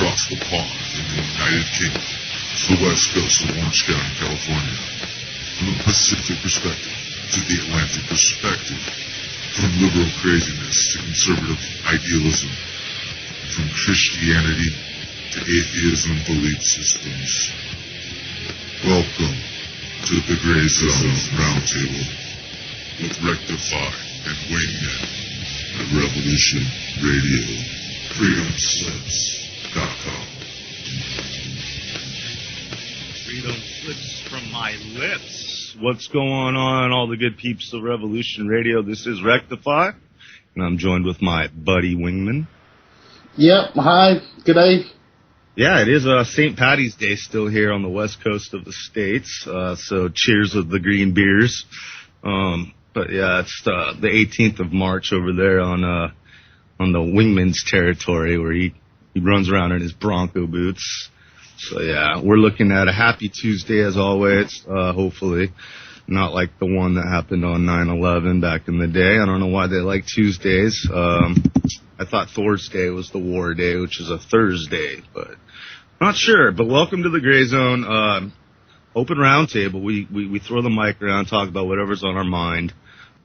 across the pond in the United Kingdom to the west coast of Orange County, California. From the Pacific perspective to the Atlantic perspective. From liberal craziness to conservative idealism. From Christianity to atheism belief systems. Welcome to the TheGrayZone Roundtable with Rectify and Wingman at Revolution Radio. FreedomSlips.com. Freedom slips from my lips. What's going on, all the good peeps of Revolution Radio? This is Rectify, and I'm joined with my buddy Wingman. Yep, hi, good day. Yeah, it is St. Paddy's Day still here on the west coast of the States, so cheers with the green beers. But yeah, it's the 18th of March over there on the Wingman's territory where he runs around in his Bronco boots. So yeah, we're looking at a happy Tuesday as always, hopefully. Not like the one that happened on 9/11 back in the day. I don't know why they like Tuesdays. I thought Thor's Day was the war day, which is a Thursday, but not sure. But welcome to the Gray Zone, open roundtable. We throw the mic around, talk about whatever's on our mind.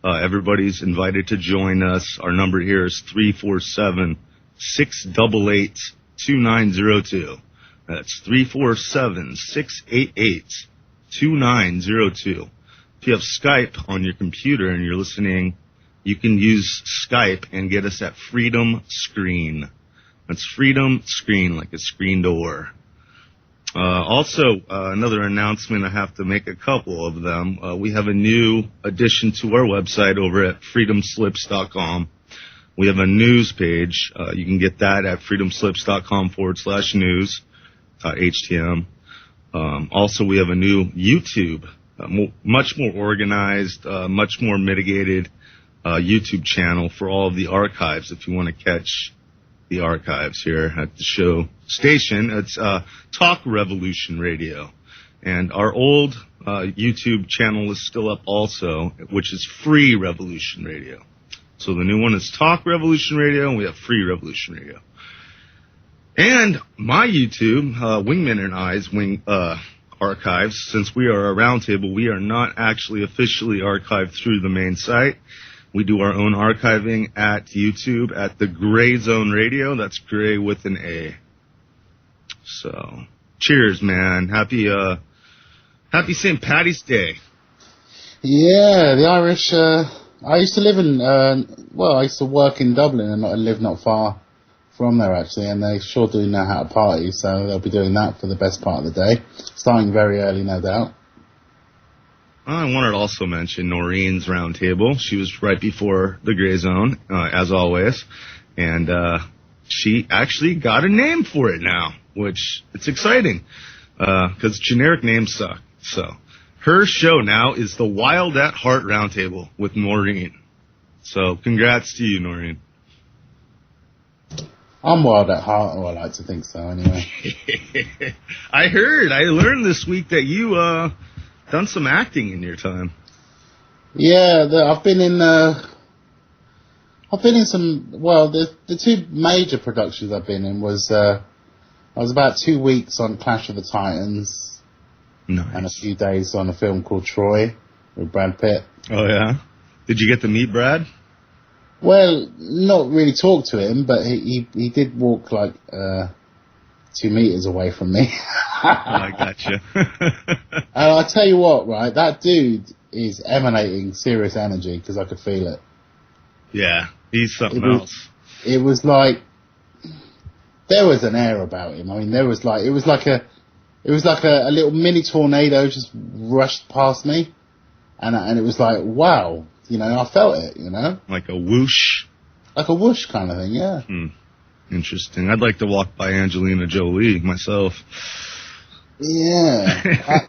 Everybody's invited to join us. Our number here is 347-688-2902. That's 347-688-2902. If you have Skype on your computer and you're listening, you can use Skype and get us at Freedom Screen. That's Freedom Screen, like a screen door. Also, another announcement, I have to make a couple of them. We have a new addition to our website over at freedomslips.com. We have a news page. You can get that at freedomslips.com/news, HTM. Also, we have a new YouTube, much more organized, much more mitigated YouTube channel for all of the archives if you want to catch the archives here at the show station. It's Talk Revolution Radio. And our old YouTube channel is still up also, which is Free Revolution Radio. So the new one is Talk Revolution Radio, and we have Free Revolution Radio. And my YouTube, Wingman and I's archives, since we are a roundtable, we are not actually officially archived through the main site. We do our own archiving at YouTube at TheGrayZone Radio. That's Gray with an A. So, cheers, man. Happy St. Paddy's Day. Yeah, the Irish, I used to live in, I used to work in Dublin and live not far from there actually, and they sure do know how to party, so they'll be doing that for the best part of the day, starting very early, no doubt. I wanted to also mention Noreen's roundtable. She was right before the Gray Zone, as always, and she actually got a name for it now, which it's exciting, because generic names suck. So her show now is the Wild at Heart Roundtable with Noreen. So congrats to you, Noreen. I'm wild at heart, or I like to think so anyway. I learned this week that you done some acting in your time. Yeah, I've been in some, the two major productions I've been in was, I was about 2 weeks on Clash of the Titans. Nice. And a few days on a film called Troy with Brad Pitt. Oh yeah? Did you get to meet Brad? Well, not really talk to him, but he did walk like 2 meters away from me. I gotcha. And I'll tell you what, right? That dude is emanating serious energy because I could feel it. Yeah, he's something else. It was like there was an air about him. I mean, it was like a little mini tornado just rushed past me, and it was like, wow. You know, I felt it, you know? Like a whoosh? Like a whoosh kind of thing, yeah. Interesting. I'd like to walk by Angelina Jolie myself. Yeah.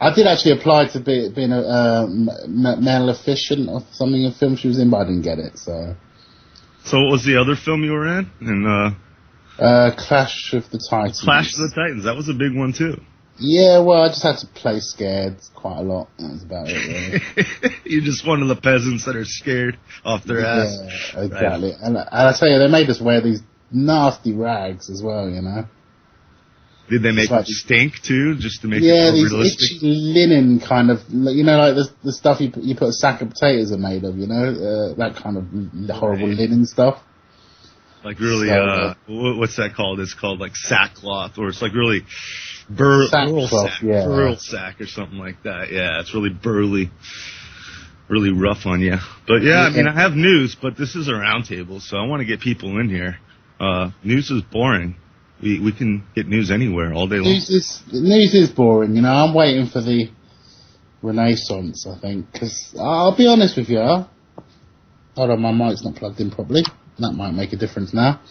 I did actually apply to be a Maleficent or something in a film she was in, but I didn't get it, so. So what was the other film you were in? Clash of the Titans. Clash of the Titans. That was a big one, too. Yeah, well, I just had to play scared quite a lot. That was about it, really. You're just one of the peasants that are scared off their ass. Yeah, exactly. Right. And I tell you, they made us wear these nasty rags as well, you know. Did they make like, it stink too, just to make it yeah, more these realistic? itchy linen kind of, you know, like the stuff you put a sack of potatoes are made of, you know, that kind of horrible linen stuff. Like really, So, what's that called? It's called like sackcloth, or it's like really burl sack or something like that. Yeah, it's really burly, really rough on you. But yeah, I mean, I have news, but this is a roundtable, so I want to get people in here. News is boring. We can get news anywhere all day long. News is boring, you know. I'm waiting for the Renaissance, I think, because I'll be honest with you. Hold on, my mic's not plugged in properly. That might make a difference now.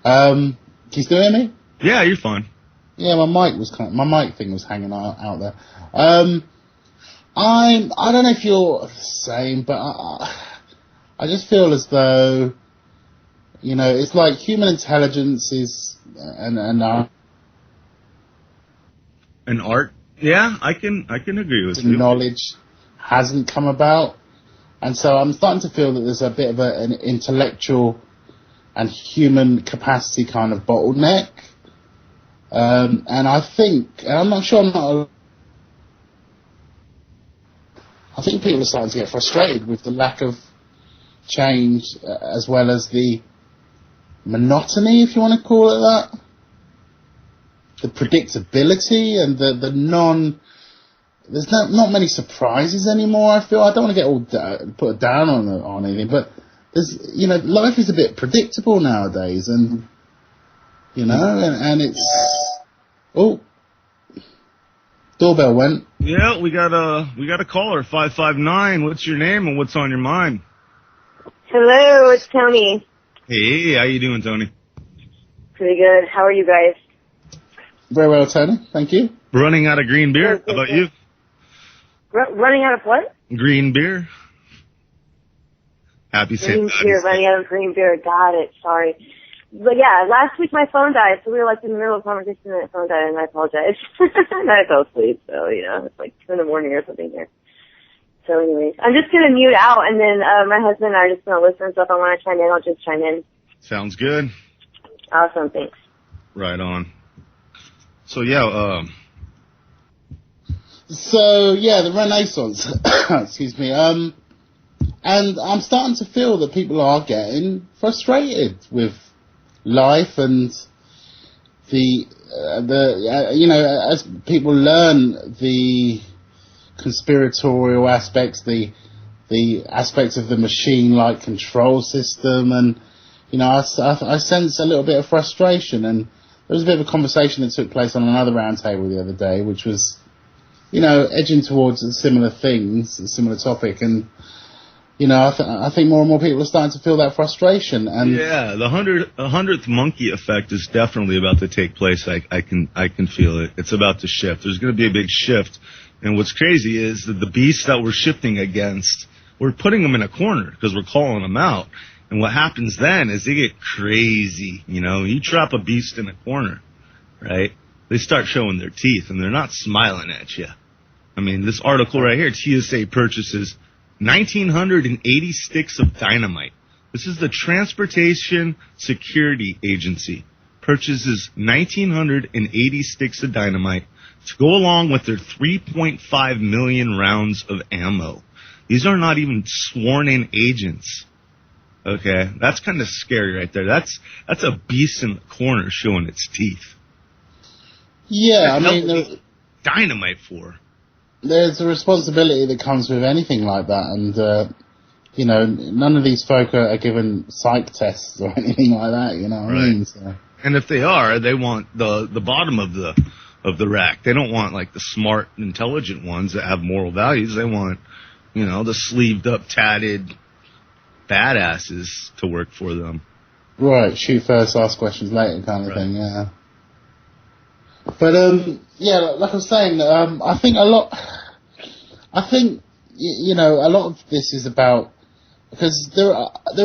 Can you still hear me? Yeah, you're fine. Yeah, my mic thing was hanging out there. I don't know if you're the same, but I just feel as though, you know, it's like human intelligence is and art. Yeah, I can agree with you. Knowledge hasn't come about, and so I'm starting to feel that there's a bit of an intellectual and human capacity kind of bottleneck. And I think, and I'm not sure, I think people are starting to get frustrated with the lack of change, as well as the monotony, if you want to call it that. The predictability and the there's not many surprises anymore, I feel. I don't want to get all put down on anything, but there's, you know, life is a bit predictable nowadays, and, you know, and it's, oh, doorbell went. Yeah, we got a caller, 559. What's your name and what's on your mind? Hello, it's Tony. Hey, how you doing, Tony? Pretty good. How are you guys? Very well, Tony. Thank you. Running out of green beer. How about you? Running out of what? Green beer. Happy Green beer. Running out of green beer. Got it. Sorry. But yeah, last week my phone died, so we were like in the middle of a conversation and my phone died, and I apologize. And I fell asleep, so, you know, it's like 2 in the morning or something here. So anyways, I'm just going to mute out, and then my husband and I are just going to listen, so if I want to chime in, I'll just chime in. Sounds good. Awesome, thanks. Right on. So yeah, the Renaissance, excuse me, and I'm starting to feel that people are getting frustrated with life and the you know, as people learn the conspiratorial aspects, the aspects of the machine-like control system, and, you know, I sense a little bit of frustration. And there was a bit of a conversation that took place on another roundtable the other day, which was, you know, edging towards similar things, a similar topic, and, you know, I think more and more people are starting to feel that frustration. And yeah, the 100th monkey effect is definitely about to take place. I can feel it. It's about to shift. There's going to be a big shift. And what's crazy is that the beasts that we're shifting against, we're putting them in a corner because we're calling them out. And what happens then is they get crazy. You know, you trap a beast in a corner, right? They start showing their teeth, and they're not smiling at you. I mean, this article right here, TSA purchases 1,980 sticks of dynamite. This is the Transportation Security Agency. Purchases 1,980 sticks of dynamite to go along with their 3.5 million rounds of ammo. These are not even sworn-in agents. Okay, that's kind of scary right there. That's a beast in the corner showing its teeth. Yeah, I mean, dynamite for. There's a responsibility that comes with anything like that, and you know, none of these folk are given psych tests or anything like that. You know what I mean? So. And if they are, they want the bottom of the rack. They don't want like the smart, intelligent ones that have moral values. They want, you know, the sleeved up, tatted badasses to work for them. Right, shoot first, ask questions later kind of thing, yeah. But, yeah, like I was saying, I think you know, a lot of this is about, because there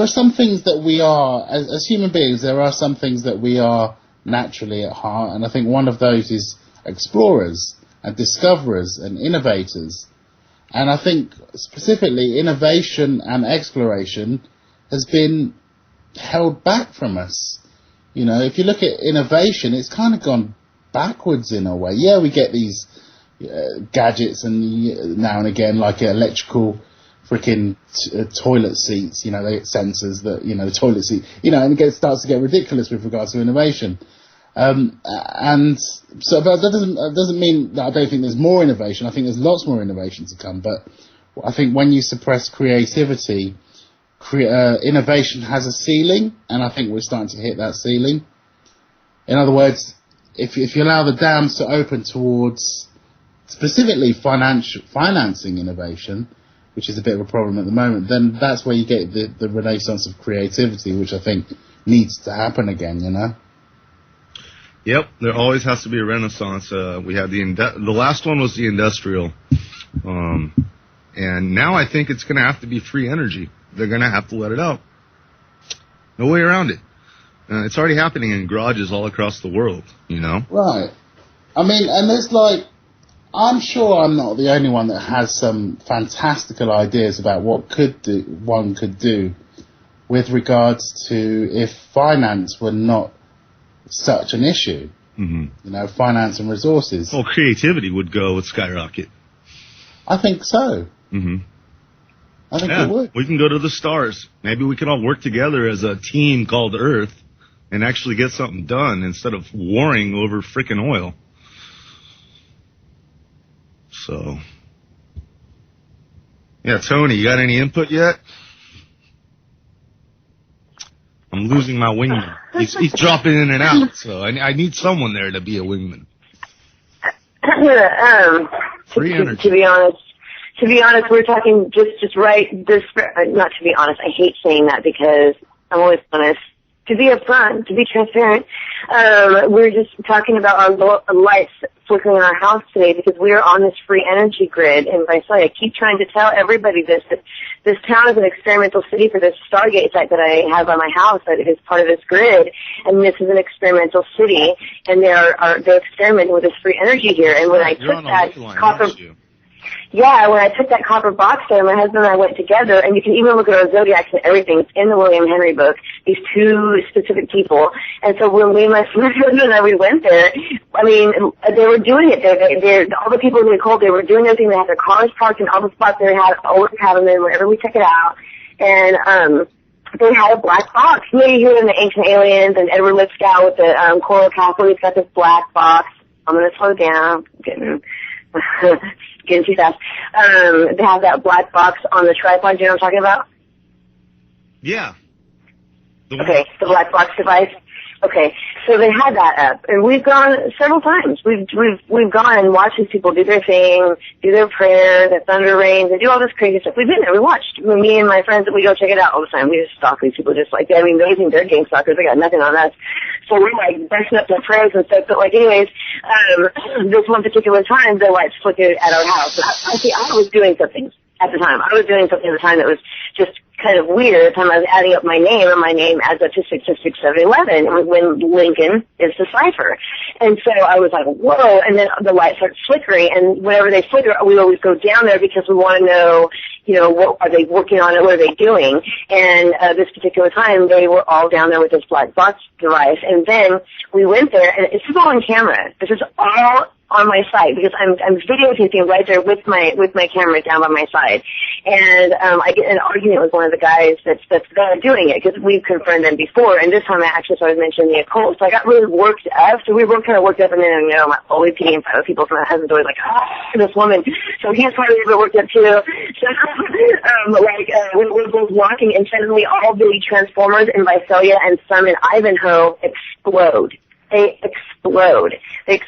are some things that we are, as human beings, there are some things that we are naturally at heart, and I think one of those is explorers and discoverers and innovators. And I think specifically innovation and exploration has been held back from us. You know, if you look at innovation, it's kind of gone backwards in a way. Yeah, we get these gadgets and now and again, like electrical freaking toilet seats, you know, they get sensors that, you know, the toilet seat, you know, and it starts to get ridiculous with regards to innovation. And so, but that doesn't mean that I don't think there's more innovation. I think there's lots more innovation to come. But I think when you suppress creativity, innovation has a ceiling, and I think we're starting to hit that ceiling. In other words, if you allow the dams to open towards specifically financing innovation, which is a bit of a problem at the moment, then that's where you get the renaissance of creativity, which I think needs to happen again, you know? Yep, there always has to be a renaissance. We had the last one was the industrial, and now I think it's going to have to be free energy. They're going to have to let it out. No way around it. It's already happening in garages all across the world, you know? Right. I mean, and there's like, I'm sure I'm not the only one that has some fantastical ideas about what one could do with regards to if finance were not such an issue. Mm-hmm. You know, finance and resources. Well, creativity would skyrocket. I think so. Mm-hmm. I think it would. We can go to the stars. Maybe we can all work together as a team called Earth and actually get something done instead of warring over frickin' oil. So, yeah, Tony, you got any input yet? I'm losing my wingman. He's dropping in and out, so I need someone there to be a wingman. Free energy. To be honest, we're talking just right this. Not to be honest, I hate saying that because I'm always honest. To be upfront, to be transparent, we're just talking about our lights flickering in our house today because we are on this free energy grid. And I keep trying to tell everybody this, that this town is an experimental city for this Stargate site that I have on my house that is part of this grid. And this is an experimental city, and they're experimenting with this free energy here. And when I took that copper... Yeah, when I took that copper box there, my husband and I went together, and you can even look at our zodiacs and everything. It's in the William Henry book, these two specific people. And so when my husband and I, we went there, I mean, they were doing it. All the people who we called, they were doing everything. They had their cars parked in all the spots they had, always having them wherever we took it out. And, they had a black box. You know, you hear in the Ancient Aliens and Edward Lipscow with the, coral castle, he's got this black box. I'm gonna slow down. Getting too fast. They have that black box on the tripod. You know what I'm talking about? Yeah. The black box device. Okay, so they had that up, and we've gone several times. We've gone and watched these people do their thing, do their prayer, the thunder rains, and do all this crazy stuff. We've been there. We watched. Me and my friends, we go check it out all the time. We just stalk these people just like that. I mean, they think they're gang stalkers. They got nothing on us. So we're like brushing up their prayers and stuff. But like, anyways, this one particular time, the lights flickered at our house. I was doing something at the time. I was doing something at the time that was just kind of weird. At the time I was adding up my name, and my name adds up to 6666711 when Lincoln is the cipher. And so I was like, whoa, and then the lights start flickering, and whenever they flicker, we always go down there because we want to know, you know, what are they working on it, what are they doing? And this particular time, they were all down there with this black box device, and then we went there, and this is all on camera. This is all on my side because I'm videotaping right there with my camera down by my side, and I get in an argument with one of the guys that's there doing it because we've confirmed them before, and this time I actually started mentioning the occult, so I got really worked up. So we were kind of worked up, and then my only peeing in front of people, so my husband's always like, this woman. So he's probably a bit worked up too. So we're both walking, and suddenly all the transformers in Visalia and some in Ivanhoe explode. They exploded. They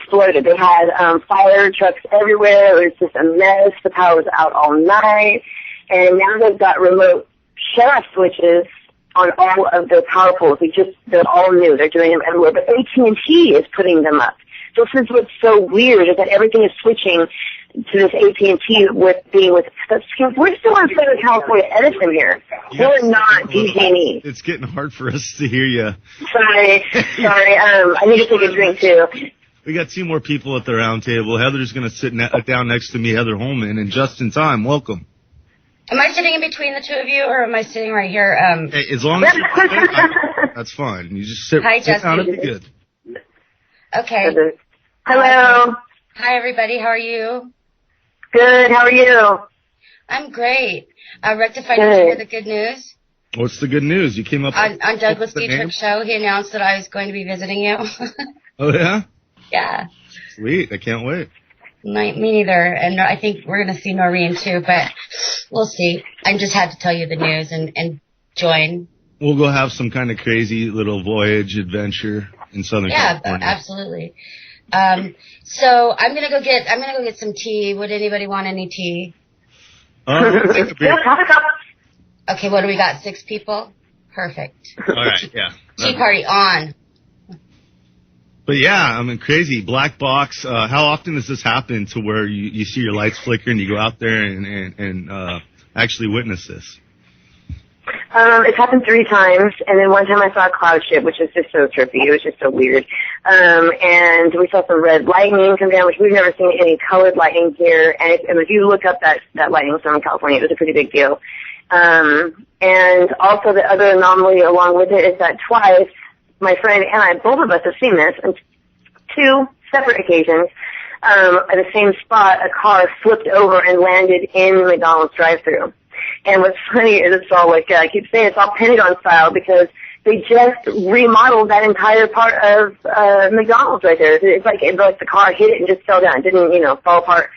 had fire trucks everywhere. It was just a mess. The power was out all night. And now they've got remote shut-off switches on all of their power poles. They're all new. They're doing them everywhere. But AT&T is putting them up. This is what's so weird is that everything is switching to this AT&T with we're still in Southern California, Edison here. We're not PG&E. It's getting hard for us to hear you. Sorry. I need to take a drink too. We got two more people at the round table. Heather's going to sit down next to me, Heather Holman, and just in time. Welcome. Am I sitting in between the two of you, or am I sitting right here? Hey, as long as you're that's fine. You just sit Hi, down and be good. Okay. Hello. Hi, everybody. How are you? Good. How are you? I'm great. Rectified, did you hear the good news? What's the good news? You came up On Douglas Dietrich's show, he announced that I was going to be visiting you. Oh, yeah? Yeah. Sweet. I can't wait. Me neither. And I think we're going to see Noreen, too, but we'll see. I just had to tell you the news and join. We'll go have some kind of crazy little voyage adventure in Southern California. Yeah, absolutely. So I'm gonna go get some tea. Would anybody want any tea? Okay, what do we got? 6 people? Perfect. All right, yeah. Tea party on. But yeah, I mean, crazy. Black box. How often does this happen to where you see your lights flicker and you go out there and actually witness this? It's happened 3 times, and then one time I saw a cloud ship, which was just so trippy. It was just so weird. And we saw some red lightning come down, which we've never seen any colored lightning here. And if you look up that lightning storm in California, it was a pretty big deal. And also the other anomaly along with it is that twice, my friend and I, both of us have seen this on 2 separate occasions. At the same spot, a car flipped over and landed in the McDonald's drive-thru. And what's funny is it's all like, I keep saying it's all Pentagon style because they just remodeled that entire part of McDonald's right there. It's like the car hit it and just fell down. It didn't, fall apart.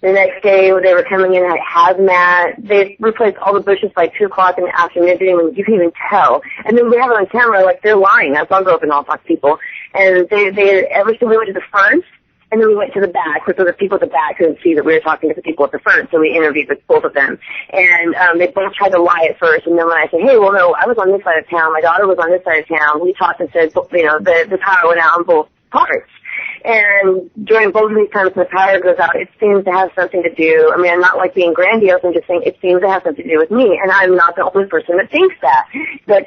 The next day they were coming in at hazmat. They replaced all the bushes by 2 o'clock in the afternoon. You can even tell. And then we have it on camera like they're lying. I'll go up and I'll talk to people. And they ever since we went to the front, and then we went to the back, so the people at the back couldn't see that we were talking to the people at the front, so we interviewed with both of them. And they both tried to lie at first, and then when I said, hey, well, no, I was on this side of town, my daughter was on this side of town, we talked and said, the power went out on both parts. And during both of these times when the power goes out, it seems to have something to do, I'm not like being grandiose, I'm just saying it seems to have something to do with me, and I'm not the only person that thinks that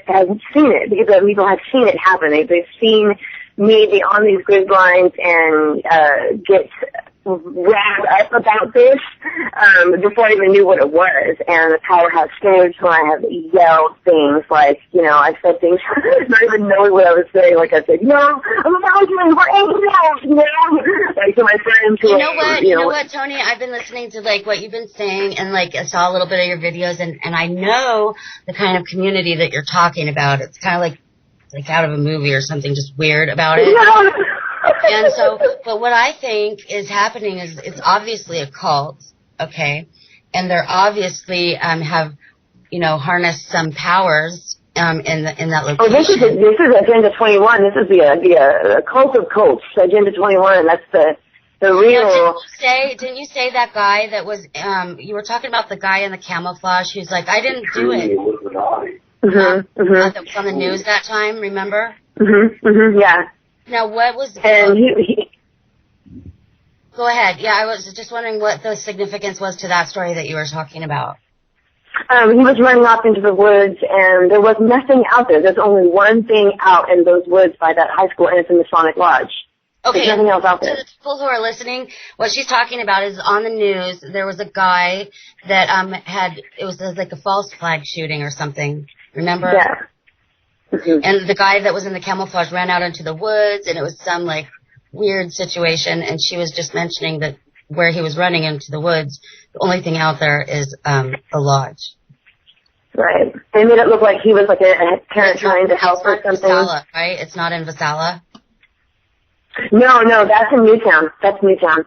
hasn't seen it, because other people have seen it happen. They've seen me be on these grid lines and get riled up about this before I even knew what it was. And the power has staged when I have yelled things like, I said things not even knowing what I was saying. Like I said, I'm evaluating for angels, like to my friends. You know what, Tony? I've been listening to like what you've been saying, and like I saw a little bit of your videos, and I know the kind of community that you're talking about. It's kind of like out of a movie or something, just weird about it. And so, but what I think is happening is it's obviously a cult, okay? And they're obviously have, harnessed some powers in that location. Oh, this is Agenda 21. This is the cult of cults, Agenda 21. That's the real. Didn't you say that guy that was you were talking about the guy in the camouflage who's like, I didn't do it. That was on the news that time, remember? Yeah. Now, what was... And Go ahead. Yeah, I was just wondering what the significance was to that story that you were talking about. He was running off into the woods, and there was nothing out there. There's only one thing out in those woods by that high school, and it's in the Masonic Lodge. Okay, there's nothing else out there. To the people who are listening, what she's talking about is on the news, there was a guy that it was like a false flag shooting or something. Remember? Yeah. And the guy that was in the camouflage ran out into the woods, and it was some like weird situation. And she was just mentioning that where he was running into the woods, the only thing out there is the lodge. Right. They made it look like he was like a parent trying to help or something. Vasala, right? It's not in Vasala. No, that's in Newtown. That's Newtown.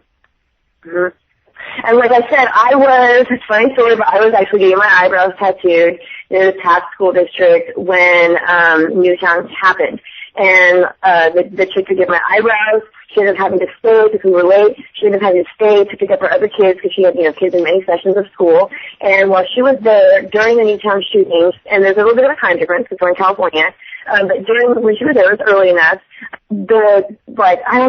And like I said, it's a funny story, but I was actually getting my eyebrows tattooed in the Taft School District when Newtown happened. And the chick could get my eyebrows. She ended up having to stay because we were late. She ended up having to stay to pick up her other kids because she had, kids in many sessions of school. And while she was there during the Newtown shootings, and there's a little bit of a time difference because we're in California, but when she was there, it was early enough.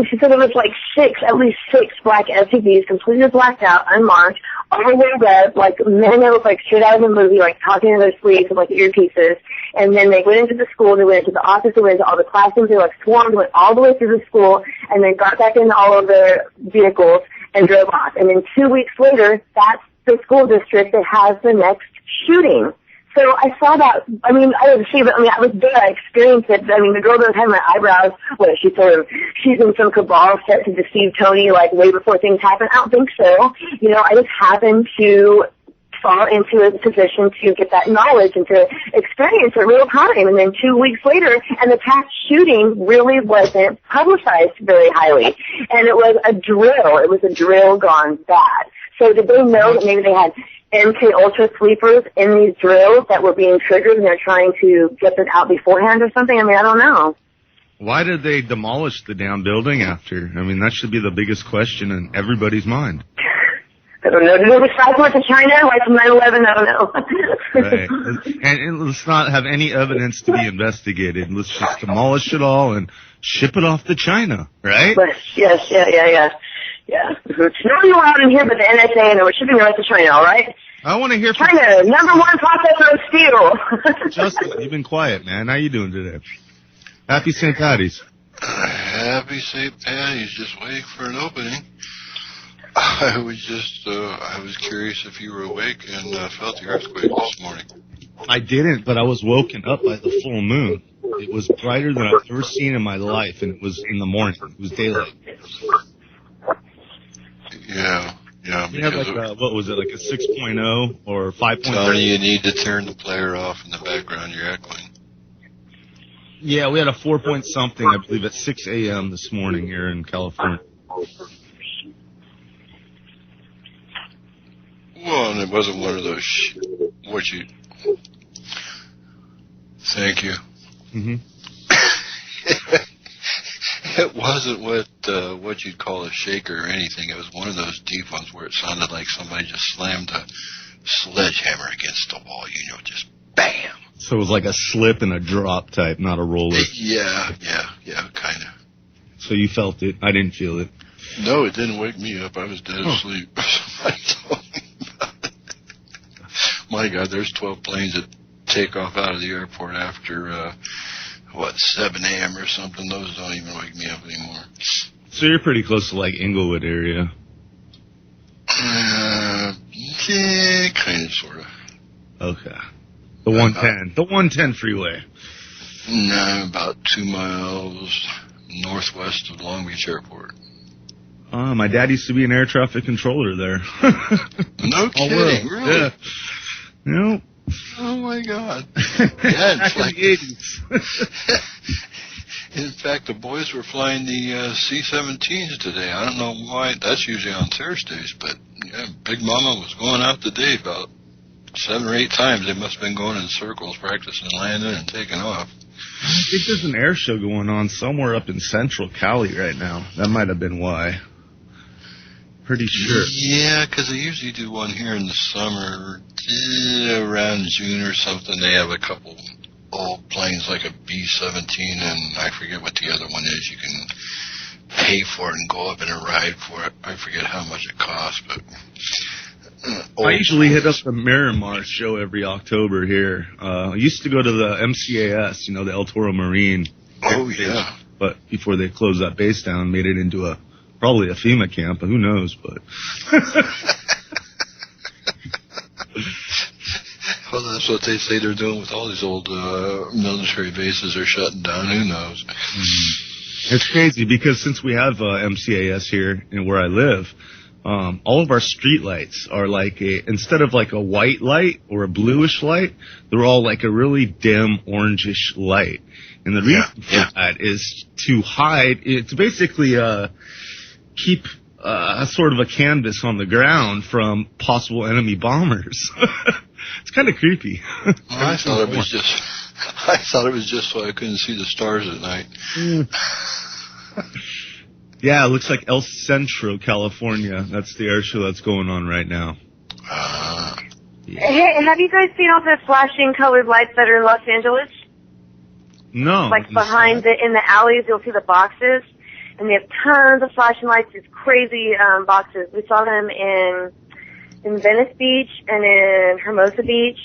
She said there was at least six black SUVs completely blacked out, unmarked, all the way red, like men that looked like straight out of a movie, like talking to their sleeves with earpieces. And then they went into the school, they went into the office, they went into all the classrooms, they swarmed, went all the way through the school, and then got back into all of their vehicles and drove off. And then 2 weeks later, that's the school district that has the next shooting. So I saw that. I mean, I didn't see it. But, I mean, I was there. I experienced it. I mean, the girl that was having my eyebrows, she's in some cabal set to deceive Tony, like, way before things happen. I don't think so. You know, I just happened to fall into a position to get that knowledge and to experience it real time. And then 2 weeks later, and the past shooting really wasn't publicized very highly. And it was a drill. It was a drill gone bad. So did they know that maybe they had MK Ultra sleepers in these drills that were being triggered and they're trying to get them out beforehand or something? I mean, I don't know. Why did they demolish the damn building after? I mean, that should be the biggest question in everybody's mind. I don't know. Did they decide to China like 9/11? I don't know. Right. And let's not have any evidence to be investigated. Let's just demolish it all and ship it off to China, right? But, yes, yeah. No one allowed in here but the NSA, and we're shipping it right to China, all right? I want to hear from China, number one processor of steel. Justin, you've been quiet, man. How you doing today? Happy St. Patty's. Happy St. Patty's. Just waiting for an opening. I was curious if you were awake and felt the earthquake this morning. I didn't, but I was woken up by the full moon. It was brighter than I've ever seen in my life, and it was in the morning. It was daylight. Yeah. You had what was it, like a 6.0 or 5.0? Tony, you need to turn the player off in the background. You're echoing. Yeah, we had a 4 point something, I believe, at 6 a.m. this morning here in California. Well, and it wasn't one of those Thank you. Mm-hmm. It wasn't what you'd call a shaker or anything. It was one of those deep ones where it sounded like somebody just slammed a sledgehammer against the wall. You know, just bam. So it was like a slip and a drop type, not a roller. Yeah, kind of. So you felt it. I didn't feel it. No, it didn't wake me up. I was dead asleep. My God, there's 12 planes that take off out of the airport after, 7 a.m. or something. Those don't even wake me up anymore. So you're pretty close to, like, Inglewood area. Yeah, kind of, sort of. Okay. The 110. The 110 freeway. No, I'm about 2 miles northwest of Long Beach Airport. My dad used to be an air traffic controller there. No kidding, really? Yeah. No. Oh, my God. Yeah, back in the 80s. In fact, the boys were flying the C-17s today. I don't know why. That's usually on Thursdays, but yeah, Big Mama was going out today about 7 or 8 times. They must have been going in circles, practicing landing and taking off. I think there's an air show going on somewhere up in central Cali right now. That might have been why. Pretty sure. Yeah, because they usually do one here in the summer, around June or something. They have a couple old planes like a B-17, and I forget what the other one is. You can pay for it and go up in a ride for it. I forget how much it costs, but... I usually hit up the Miramar show every October here. I used to go to the MCAS, the El Toro Marine. Oh, yeah. But before they closed that base down, made it into probably a FEMA camp, but who knows, but... Well, that's what they say they're doing with all these old military bases. They're shutting down. Who knows? Mm-hmm. It's crazy because since we have MCAS here where I live, all of our street lights are like instead of like a white light or a bluish light, they're all like a really dim orangish light. And the reason for that is to hide, to basically keep sort of a canvas on the ground from possible enemy bombers. It's kind of creepy. Well, I thought it was just so I couldn't see the stars at night. Yeah, it looks like El Centro, California. That's the air show that's going on right now. Hey, have you guys seen all the flashing colored lights that are in Los Angeles? No. Like behind in the alleys, you'll see the boxes, and they have tons of flashing lights. These crazy boxes. We saw them in Venice Beach and in Hermosa Beach,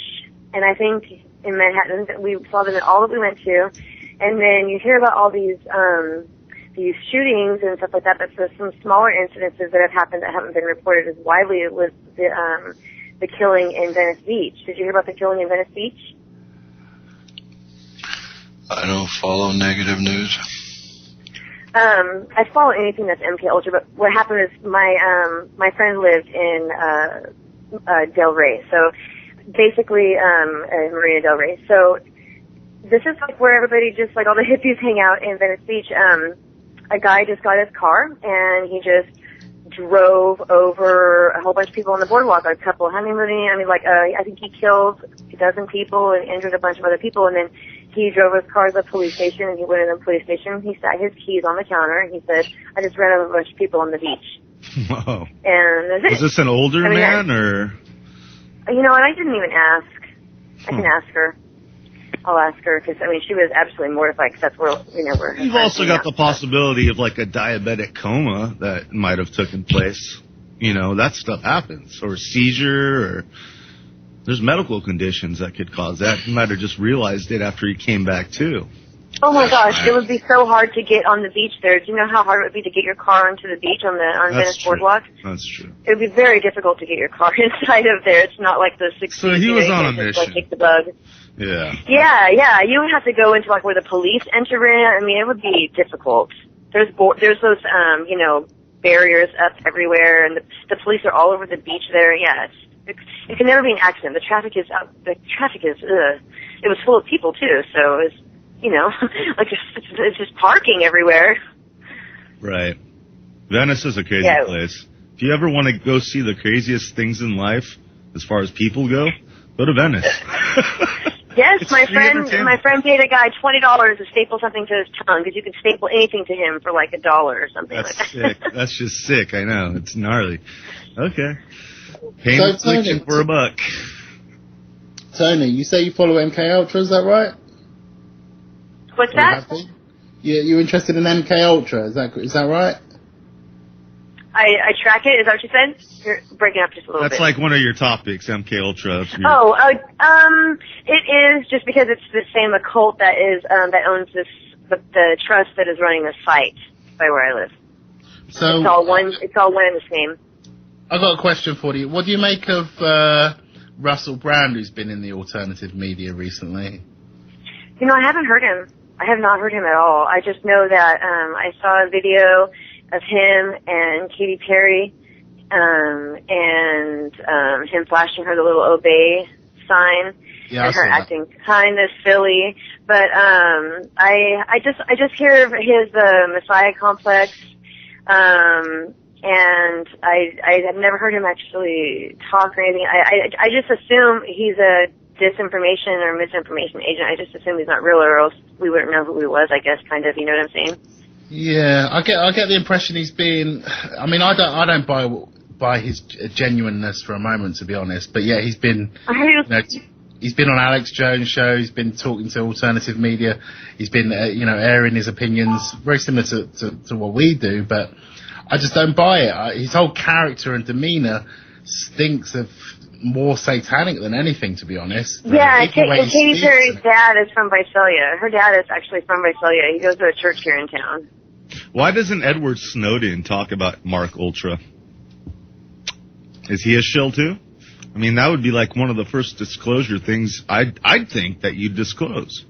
and I think in Manhattan. We saw them in all that we went to, and then you hear about all these shootings and stuff like that, but for some smaller incidences that have happened that haven't been reported as widely with the the killing in Venice Beach. Did you hear about the killing in Venice Beach? I don't follow negative news. I follow anything that's MK Ultra, but what happened is my friend lived in Del Rey, so basically Marina Del Rey. So this is like where everybody just like all the hippies hang out in Venice Beach. A guy just got his car and he just drove over a whole bunch of people on the boardwalk, a couple honeymooning. I mean, like I think he killed a dozen people and injured a bunch of other people, and then he drove his car to the police station, and he went in the police station. He sat his keys on the counter, and he said, "I just ran over a bunch of people on the beach." Whoa. And that's it. Was this an older man, or? You know what? I didn't even ask. I can ask her. I'll ask her, because, I mean, she was absolutely mortified, because that's where, where her You've also got the possibility of, like, a diabetic coma that might have taken place. You know, that stuff happens. Or a seizure, or there's medical conditions that could cause that. He might have just realized it after he came back, too. Oh, my gosh. It would be so hard to get on the beach there. Do you know how hard it would be to get your car onto the beach on Venice Boardwalk? That's true. It would be very difficult to get your car inside of there. It's not like the 60s. So he was on a mission. Like, kick the bug. Yeah. Yeah. You would have to go into like where the police enter in. I mean, it would be difficult. There's those barriers up everywhere, and the police are all over the beach there. Yeah, it can never be an accident. The traffic is it was full of people too, so it's like it's just parking everywhere. Right. Venice is a crazy place. If you ever want to go see the craziest things in life, as far as people go to Venice. Yes, my friend paid a guy $20 to staple something to his tongue, because you could staple anything to him for like $1 or something. That's like that. sick. That's just sick. I know. It's gnarly. Okay. Pain affliction for $1. Tony, you say you follow MK Ultra, is that right? What's that? You're interested in MK Ultra, is that right? I track it. Is that what you said? You're breaking up just a little bit. That's like one of your topics, MK Ultra. It is just because it's the same occult that is that owns the trust that is running the site by where I live. So it's all one. It's all one and the same. I've got a question for you. What do you make of Russell Brand, who's been in the alternative media recently? I haven't heard him. I have not heard him at all. I just know that I saw a video of him and Katy Perry, and him flashing her the little obey sign, and her acting kind of silly. But I just hear of his Messiah complex, and I have never heard him actually talk or anything. I just assume he's a disinformation or misinformation agent. I just assume he's not real, or else we wouldn't know who he was, I guess, kind of. You know what I'm saying? Yeah, I get the impression he's been. I mean, I don't buy his genuineness for a moment, to be honest. But yeah, he's been. He's been on Alex Jones' show. He's been talking to alternative media. He's been, airing his opinions, very similar to what we do. But I just don't buy it. His whole character and demeanor stinks of more satanic than anything, to be honest. Yeah, Katy Perry's dad is from Visalia. Her dad is actually from Visalia. He goes to a church here in town. Why doesn't Edward Snowden talk about Mark Ultra? Is he a shill too? I mean, that would be like one of the first disclosure things I'd think that you'd disclose.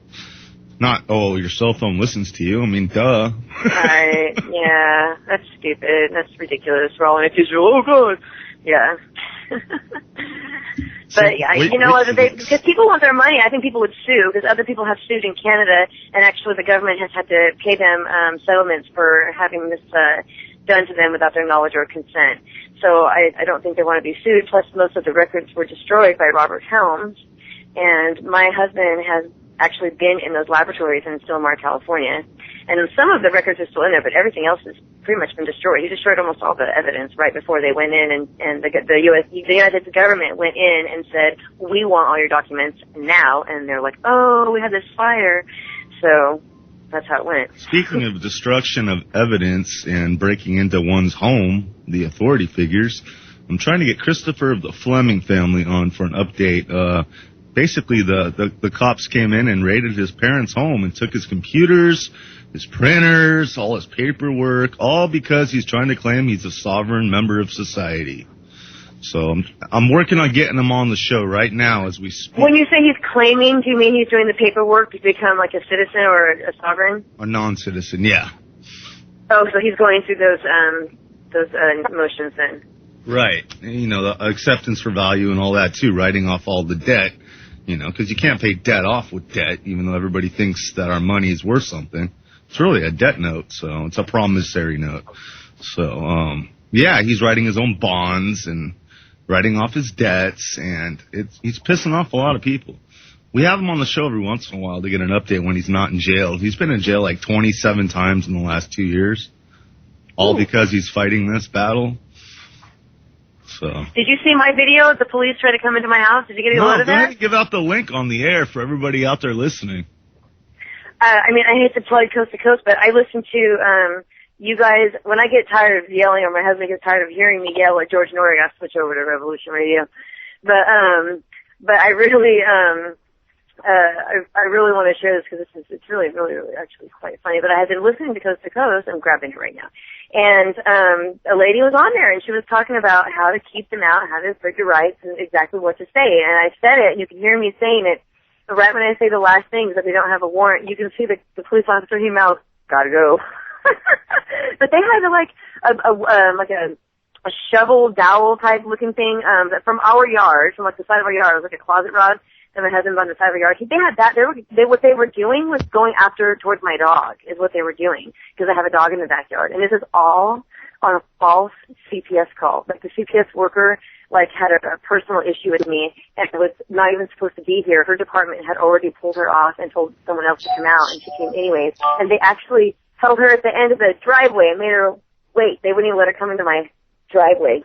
Not, your cell phone listens to you. I mean, duh. Right, yeah, that's stupid. That's ridiculous. We're all in a Israel. Oh, God. Yeah. But because people want their money, I think people would sue, because other people have sued in Canada, and actually the government has had to pay them settlements for having this done to them without their knowledge or consent. So I don't think they want to be sued. Plus, most of the records were destroyed by Robert Helms, and my husband has actually been in those laboratories in Stillmar, California. And some of the records are still in there, but everything else has pretty much been destroyed. He destroyed almost all the evidence right before they went in, and the United States government went in and said, we want all your documents now. And they're like, oh, we had this fire. So that's how it went. Speaking of destruction of evidence and breaking into one's home, the authority figures, I'm trying to get Christopher of the Fleming family on for an update. Basically, the cops came in and raided his parents' home and took his computers, his printers, all his paperwork, all because he's trying to claim he's a sovereign member of society. So I'm working on getting him on the show right now as we speak. When you say he's claiming, do you mean he's doing the paperwork to become like a citizen or a sovereign? A non-citizen, yeah. Oh, so he's going through those motions then. Right. You know, the acceptance for value and all that too, writing off all the debt, you know, because you can't pay debt off with debt, even though everybody thinks that our money is worth something. It's really a debt note, so it's a promissory note. So, yeah, he's writing his own bonds and writing off his debts, and he's pissing off a lot of people. We have him on the show every once in a while to get an update when he's not in jail. He's been in jail like 27 times in the last 2 years, all because he's fighting this battle. So. Did you see my video? The police tried to come into my house. Did you get a load of that? Go ahead and give out the link on the air for everybody out there listening. I mean, I hate to plug Coast to Coast, but I listen to you guys. When I get tired of yelling, or my husband gets tired of hearing me yell at George Norrie, I switch over to Revolution Radio. But I really I really want to share this because it's really actually quite funny. But I have been listening to Coast, I'm grabbing it right now, and a lady was on there and she was talking about how to keep them out, how to assert your rights, and exactly what to say. And I said it, and you can hear me saying it. But right when I say the last things that they don't have a warrant, you can see the police officer he mouths, "Gotta go." But they had a shovel dowel type looking thing that from our yard, from like the side of our yard, it was like a closet rod. And my husband's on the side of our yard. They had that. What they were doing was going towards my dog, is what they were doing, because I have a dog in the backyard. And this is all on a false CPS call. Like the CPS worker, like, had a personal issue with me and was not even supposed to be here. Her department had already pulled her off and told someone else to come out, and she came anyways. And they actually held her at the end of the driveway and made her wait. They wouldn't even let her come into my driveway.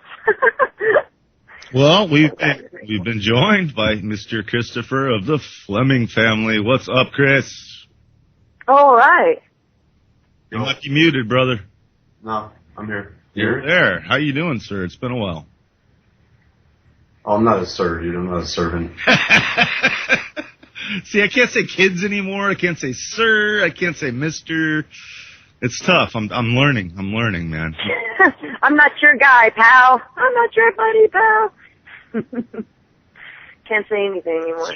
Well, we've been joined by Mr. Christopher of the Fleming family. What's up, Chris? All right. You might be muted, brother. No, I'm here. You're there. How you doing, sir? It's been a while. Oh, I'm not a sir, dude. I'm not a servant. See, I can't say kids anymore. I can't say sir. I can't say mister. It's tough. I'm learning. I'm learning, man. I'm not your guy, pal. I'm not your buddy, pal. Can't say anything anymore.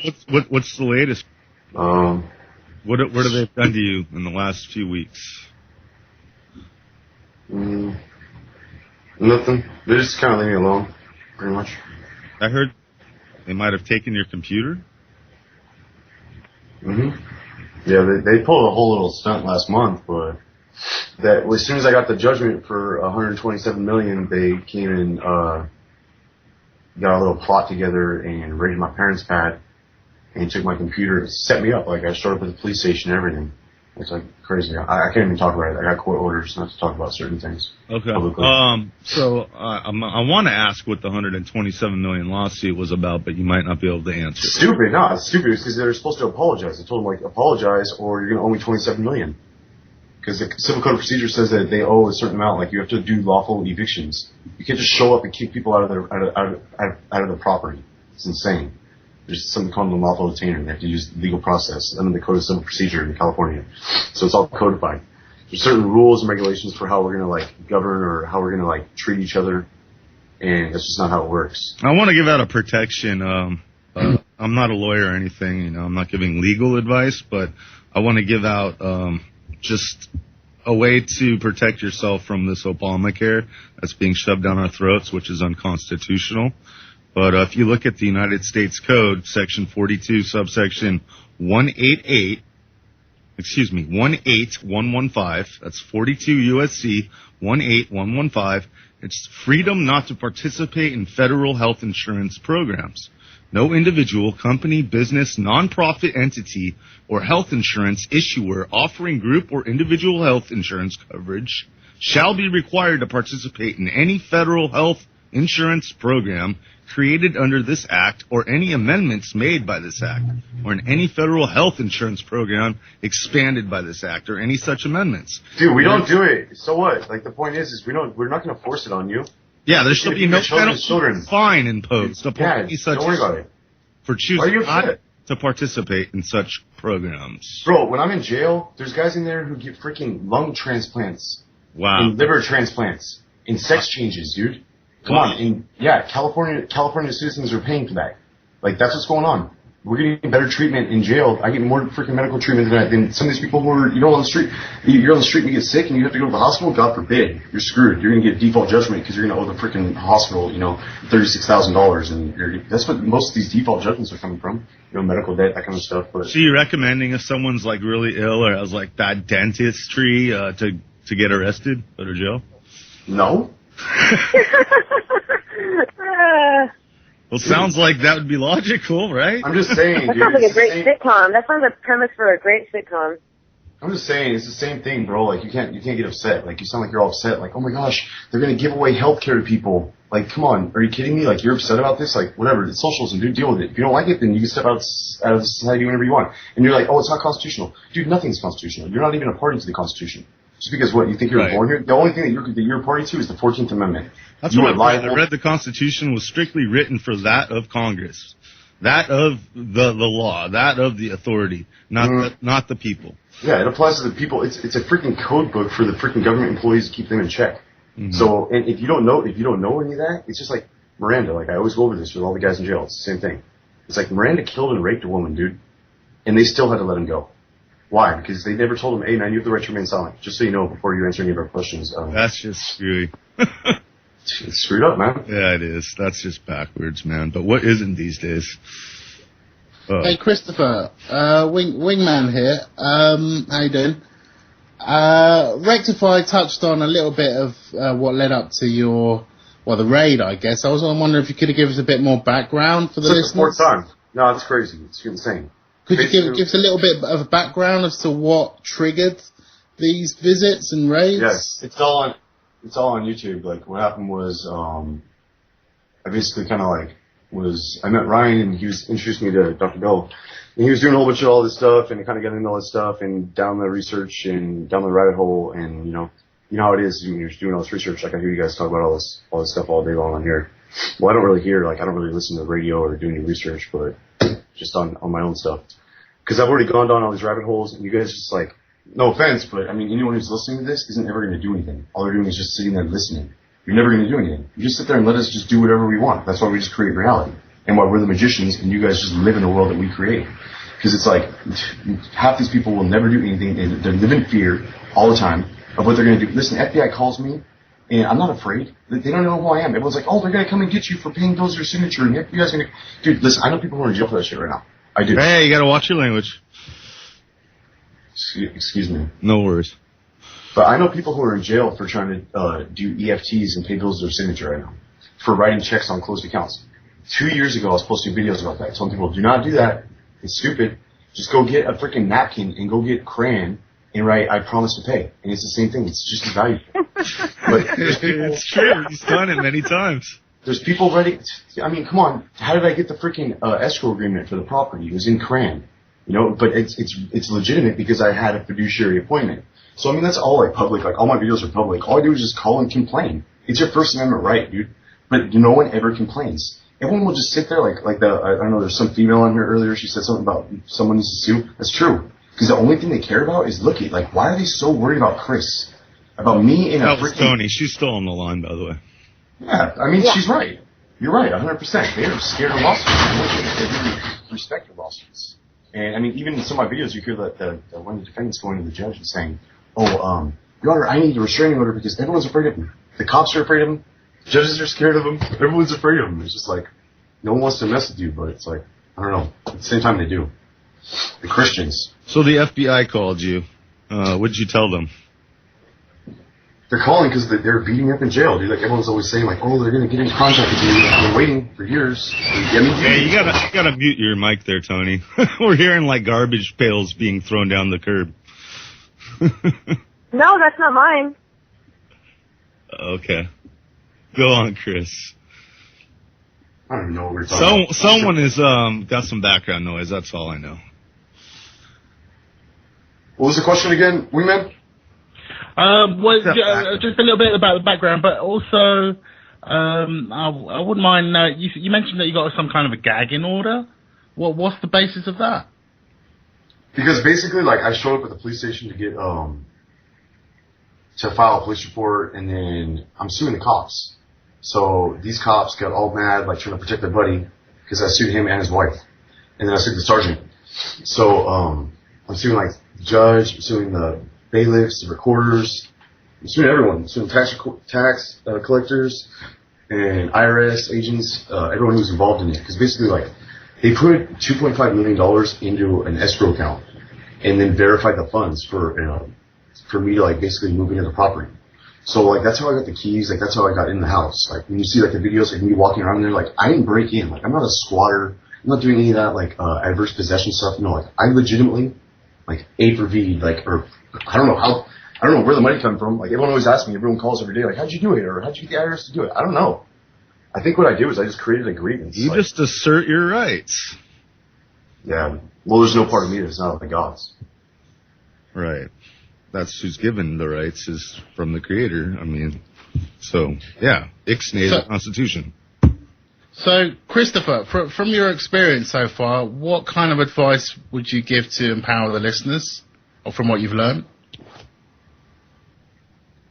What's the latest? What have they done to you in the last few weeks? Nothing. They just kind of leave me alone, pretty much. I heard they might have taken your computer. Yeah, they pulled a whole little stunt last month, but that as soon as I got the judgment for $127 million, they came and got a little plot together and raided my parents' pad and took my computer, set me up. Like, I showed up at the police station and everything. It's like crazy. I can't even talk about it. I got court orders not to talk about certain things. Okay. Publicly. So I want to ask what the $127 million lawsuit was about, but you might not be able to answer. Stupid. No, it's stupid. It's because they're supposed to apologize. I told them, like, apologize or you're going to owe me $27 million. Because the Civil Code of Procedure says that they owe a certain amount. Like, you have to do lawful evictions. You can't just show up and kick people out of the property. It's insane. There's something called the lawful detainer. They have to use the legal process under the Code of Civil Procedure in California. So it's all codified. There's certain rules and regulations for how we're going to, like, govern or how we're going to, like, treat each other. And that's just not how it works. I want to give out a protection. I'm not a lawyer or anything. You know, I'm not giving legal advice, but I want to give out just a way to protect yourself from this Obamacare that's being shoved down our throats, which is unconstitutional. But if you look at the United States Code, Section 42, subsection 18115, that's 42 U.S.C. 18115, it's freedom not to participate in federal health insurance programs. No individual, company, business, nonprofit entity, or health insurance issuer offering group or individual health insurance coverage shall be required to participate in any federal health insurance program created under this act or any amendments made by this act, or in any federal health insurance program expanded by this act, or any such amendments. Dude, we don't do it. So what? Like, the point is we're not going to force it on you. Yeah, there should be no fine imposed upon any such don't worry about it. for choosing not to participate in such programs. Bro, when I'm in jail, there's guys in there who get freaking lung transplants. Wow. And liver transplants. And sex changes, dude. Come on, California citizens are paying for that. Like, that's what's going on. We're getting better treatment in jail. I get more freaking medical treatment than some of these people who are, on the street. You're on the street and you get sick and you have to go to the hospital. God forbid, you're screwed. You're gonna get default judgment because you're gonna owe the freaking hospital, $36,000, and that's what most of these default judgments are coming from. Medical debt, that kind of stuff. But so you recommending if someone's like really ill or has like bad dentistry to get arrested, go to jail? No. Well, sounds like that would be logical, right? I'm just saying, that dude. sounds like a great sitcom. That sounds like a premise for a great sitcom. I'm just saying, it's the same thing, bro. Like, you can't get upset. Like, you sound like you're all upset. Like, oh my gosh, they're gonna give away healthcare to people. Like, come on, are you kidding me? Like, you're upset about this? Like, whatever, it's socialism, dude, deal with it. If you don't like it, then you can step out of society whenever you want. And you're like, oh, it's not constitutional. Dude, nothing's constitutional. You're not even a party to the Constitution. Just because what, you think you're born here? The only thing that you're a party to is the 14th Amendment. That's what I read. The Constitution was strictly written for that of Congress, that of the law, that of the authority, not the people. Yeah, it applies to the people. It's a freaking code book for the freaking government employees to keep them in check. Mm-hmm. So, and if you don't know any of that, it's just like Miranda. Like, I always go over this with all the guys in jail. It's the same thing. It's like Miranda killed and raped a woman, dude, and they still had to let him go. Why? Because they never told him, hey, man, you have the right to remain silent. Just so you know, before you answer any of our questions. That's just screwy. It's screwed up, man. Yeah, it is. That's just backwards, man. But what isn't these days? Hey, Christopher, Wingman here. How you doing? Rectify touched on a little bit of what led up to the raid, I guess. I was wondering if you could give us a bit more background for the listeners. It's the fourth time. No, it's crazy. It's insane. Could you give us a little bit of a background as to what triggered these visits and raids? Yes, it's all on YouTube. Like, what happened was, I basically kind of I met Ryan and he introduced me to Dr. Bell. And he was doing a whole bunch of all this stuff and kind of getting into all this stuff and down the research and down the rabbit hole. And, you know how it is when you're doing all this research. Like, I hear you guys talk about all this stuff all day long on here. Well, I don't really listen to the radio or do any research, but just on my own stuff. Because I've already gone down all these rabbit holes and you guys just like, no offense, but I mean, anyone who's listening to this isn't ever going to do anything. All they're doing is just sitting there listening. You're never going to do anything. You just sit there and let us just do whatever we want. That's why we just create reality. And why we're the magicians and you guys just live in the world that we create. Because it's like, half these people will never do anything. They live in fear all the time of what they're going to do. Listen, FBI calls me, and I'm not afraid. They don't know who I am. Everyone's like, oh, they're going to come and get you for paying bills your signature. And the FBI's going to... Dude, listen, I know people who are in jail for that shit right now. I do. Hey, you got to watch your language. Excuse me. No worries. But I know people who are in jail for trying to do EFTs and pay bills with their signature right now. For writing checks on closed accounts. 2 years ago, I was posting videos about that. Telling people, do not do that. It's stupid. Just go get a freaking napkin and go get crayon and write, I promise to pay. And it's the same thing. It's just as valuable. But it's true. He's done it many times. There's people ready. I mean, come on. How did I get the freaking escrow agreement for the property? It was in crayon. But it's legitimate because I had a fiduciary appointment. So, I mean, that's all public. Like, all my videos are public. All I do is just call and complain. It's your First Amendment right, dude. But no one ever complains. Everyone will just sit there I don't know, there's some female on here earlier, she said something about someone needs to sue. That's true. Because the only thing they care about is, why are they so worried about Chris? About me and that was Tony. She's still on the line, by the way. Yeah, I mean, she's right. You're right, 100%. They are scared of lawsuits. They really respect your lawsuits. And, I mean, even in some of my videos, you hear that one of the defendants going to the judge and saying, Your Honor, I need a restraining order because everyone's afraid of him. The cops are afraid of him. Judges are scared of him. Everyone's afraid of him. It's just like, no one wants to mess with you, but it's like, I don't know. At the same time, they do. The Christians. So the FBI called you. What did you tell them? They're calling because they're beating me up in jail, dude. Like, everyone's always saying, they're going to get in contact with you. I've been waiting for years. Hey, you gotta mute your mic there, Tony. We're hearing, garbage pails being thrown down the curb. No, that's not mine. Okay. Go on, Chris. I don't even know what we're talking about. Someone has got some background noise. That's all I know. What was the question again, Wingman? Just a little bit about the background, but also I wouldn't mind. You mentioned that you got some kind of a gagging order. What's the basis of that? Because basically, I showed up at the police station to get to file a police report, and then I'm suing the cops. So these cops got all mad, like trying to protect their buddy, because I sued him and his wife. And then I sued the sergeant. So, I'm suing like the judge, I'm suing the bailiffs, the recorders, I'm suing everyone. I'm suing tax collectors and IRS agents, everyone who's involved in it. Because basically, like, they put $2.5 million into an escrow account and then verified the funds for me to, like, basically move into the property. So, like, that's how I got the keys. Like, that's how I got in the house. Like, when you see, like, the videos, like, me walking around there, like, I didn't break in. Like, I'm not a squatter. I'm not doing any of that, like, adverse possession stuff. No, like, I legitimately, like, A for V, like, or I don't know where the money come from. Like, everyone always asks me, everyone calls every day, like, how'd you do it? Or how'd you get the IRS to do it? I don't know. I think what I did was I just created a grievance. You just assert your rights. Yeah. Well, there's no part of me that's not like God's. Right. That's who's given the rights is from the Creator. I mean, so, yeah. Ixnay the Constitution. So, Christopher, from your experience so far, what kind of advice would you give to empower the listeners, or from what you've learned?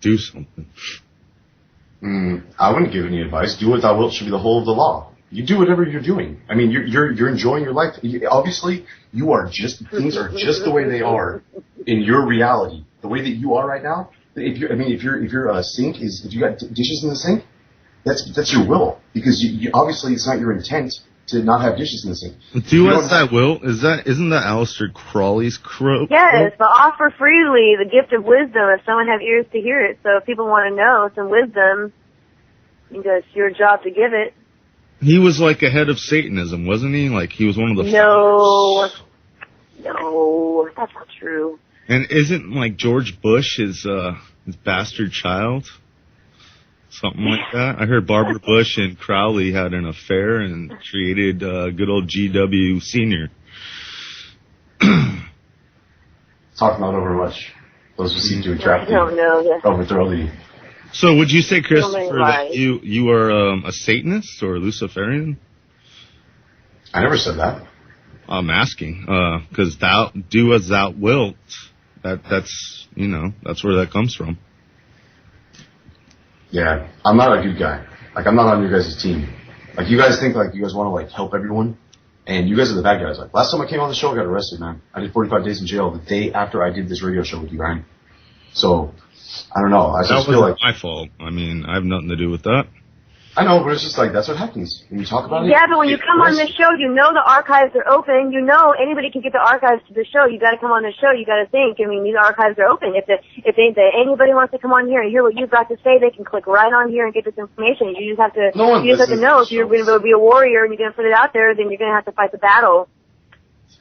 Do something. I wouldn't give any advice. Do what thou wilt should be the whole of the law. You do whatever you're doing. I mean, you're enjoying your life. Obviously, things are just the way they are in your reality. The way that you are right now. If your sink if you got dishes in the sink, that's your will, because you obviously it's not your intent to not have dishes in the sink. Do as thy will. Isn't that Aleister Crowley's quote? Yes, but offer freely the gift of wisdom if someone have ears to hear it. So if people want to know some wisdom, it's your job to give it. He was like a head of Satanism, wasn't he? Like he was one of the No, that's not true. And isn't like George Bush his bastard child? Something like that. I heard Barbara Bush and Crowley had an affair and created good old GW Senior. Talking about Overwatch. Those who seem to attract you. Overthrow the. So would you say, Christopher, that you are a Satanist or a Luciferian? I never said that. I'm asking, because thou do as thou wilt. That's where that comes from. Yeah, I'm not a good guy. Like, I'm not on your guys' team. Like, you guys think, like, you guys want to, like, help everyone, and you guys are the bad guys. Like, last time I came on the show, I got arrested, man. I did 45 days in jail the day after I did this radio show with you, Ryan. So, I don't know. I just feel like... my fault. I mean, I have nothing to do with that. I know, but it's just like, that's what happens. When you talk about it... Yeah, but when you come on this show, the archives are open. Anybody can get the archives to the show. You gotta come on the show. You gotta think. I mean, these archives are open. If anybody wants to come on here and hear what you've got to say, they can click right on here and get this information. You just have to know if you're going to be a warrior and you're going to put it out there, then you're going to have to fight the battle.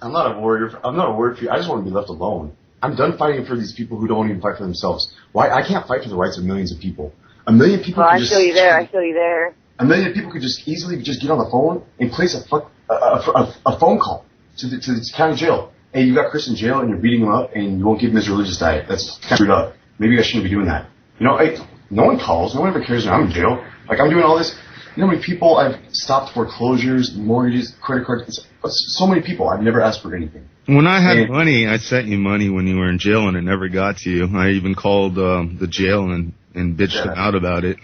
I'm not a warrior. I'm not a warrior for you. I just want to be left alone. I'm done fighting for these people who don't even fight for themselves. Why? I can't fight for the rights of millions of people. A million people I feel you there. A million people could just easily get on the phone and place a phone call to the county jail. Hey, you got Chris in jail and you're beating him up and you won't give him his religious diet. That's kind of screwed up. Maybe I shouldn't be doing that. No one calls. No one ever cares when I'm in jail. Like, I'm doing all this. You know how many people I've stopped foreclosures, mortgages, credit cards? So many people. I've never asked for anything. When I had money, I sent you money when you were in jail and it never got to you. I even called the jail and bitched them out about it.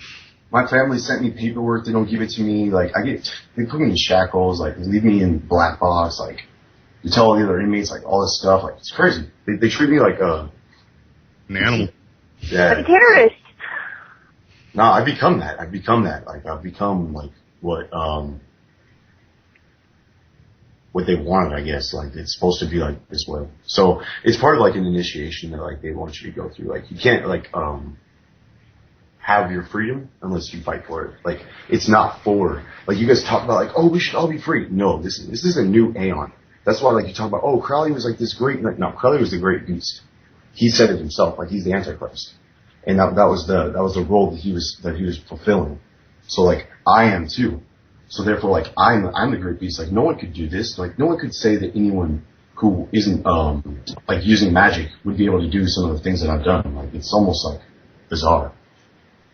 My family sent me paperwork. They don't give it to me. Like, they put me in shackles. Like, they leave me in black box. Like, you tell all the other inmates, like, all this stuff. Like, it's crazy. They treat me like an animal. Yeah. Like a terrorist. No, I've become that. Like, I've become, like, what they want, I guess. Like, it's supposed to be like this way. So, it's part of, like, an initiation that, like, they want you to go through. Like, you can't, like, have your freedom unless you fight for it. Like, it's not for, like, you guys talk about, like, oh, we should all be free. No, this is a new aeon. That's why, like, you talk about, oh, Crowley was like this great, like, no, Crowley was the great beast. He said it himself, like, he's the Antichrist. And that was the role that he was fulfilling. So, like, I am too. So therefore, like, I'm the great beast. Like, no one could do this. Like, no one could say that anyone who isn't, like, using magic would be able to do some of the things that I've done. Like, it's almost, like, bizarre.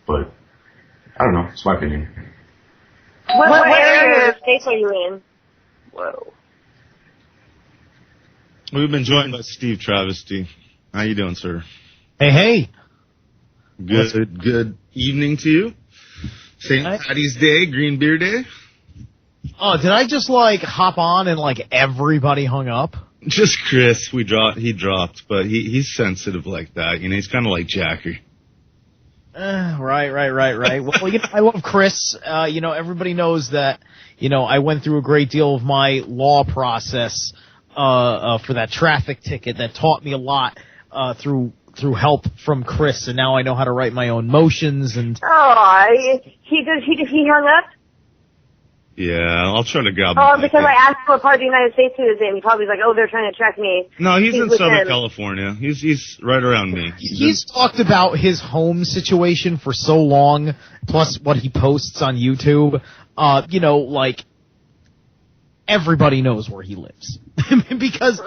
But, I don't know. It's my opinion. What area of states are you in? Whoa. We've been joined by Steve Travesty. How you doing, sir? Hey. Good evening to you. St. Patty's Day, Green Beer Day. Oh, did I just hop on and everybody hung up? Just Chris, he dropped, but he's sensitive like that. He's kind of like Jackie. Right. Well, I love Chris. Everybody knows that, I went through a great deal of my law process, for that traffic ticket that taught me a lot, through help from Chris, and now I know how to write my own motions and. Oh, he hung up? Yeah, I'll try to grab him. Oh, because I asked him what part of the United States he was in. He probably was like, oh, they're trying to track me. No, he's in Southern California. He's right around me. He's talked about his home situation for so long, plus what he posts on YouTube. Everybody knows where he lives. Because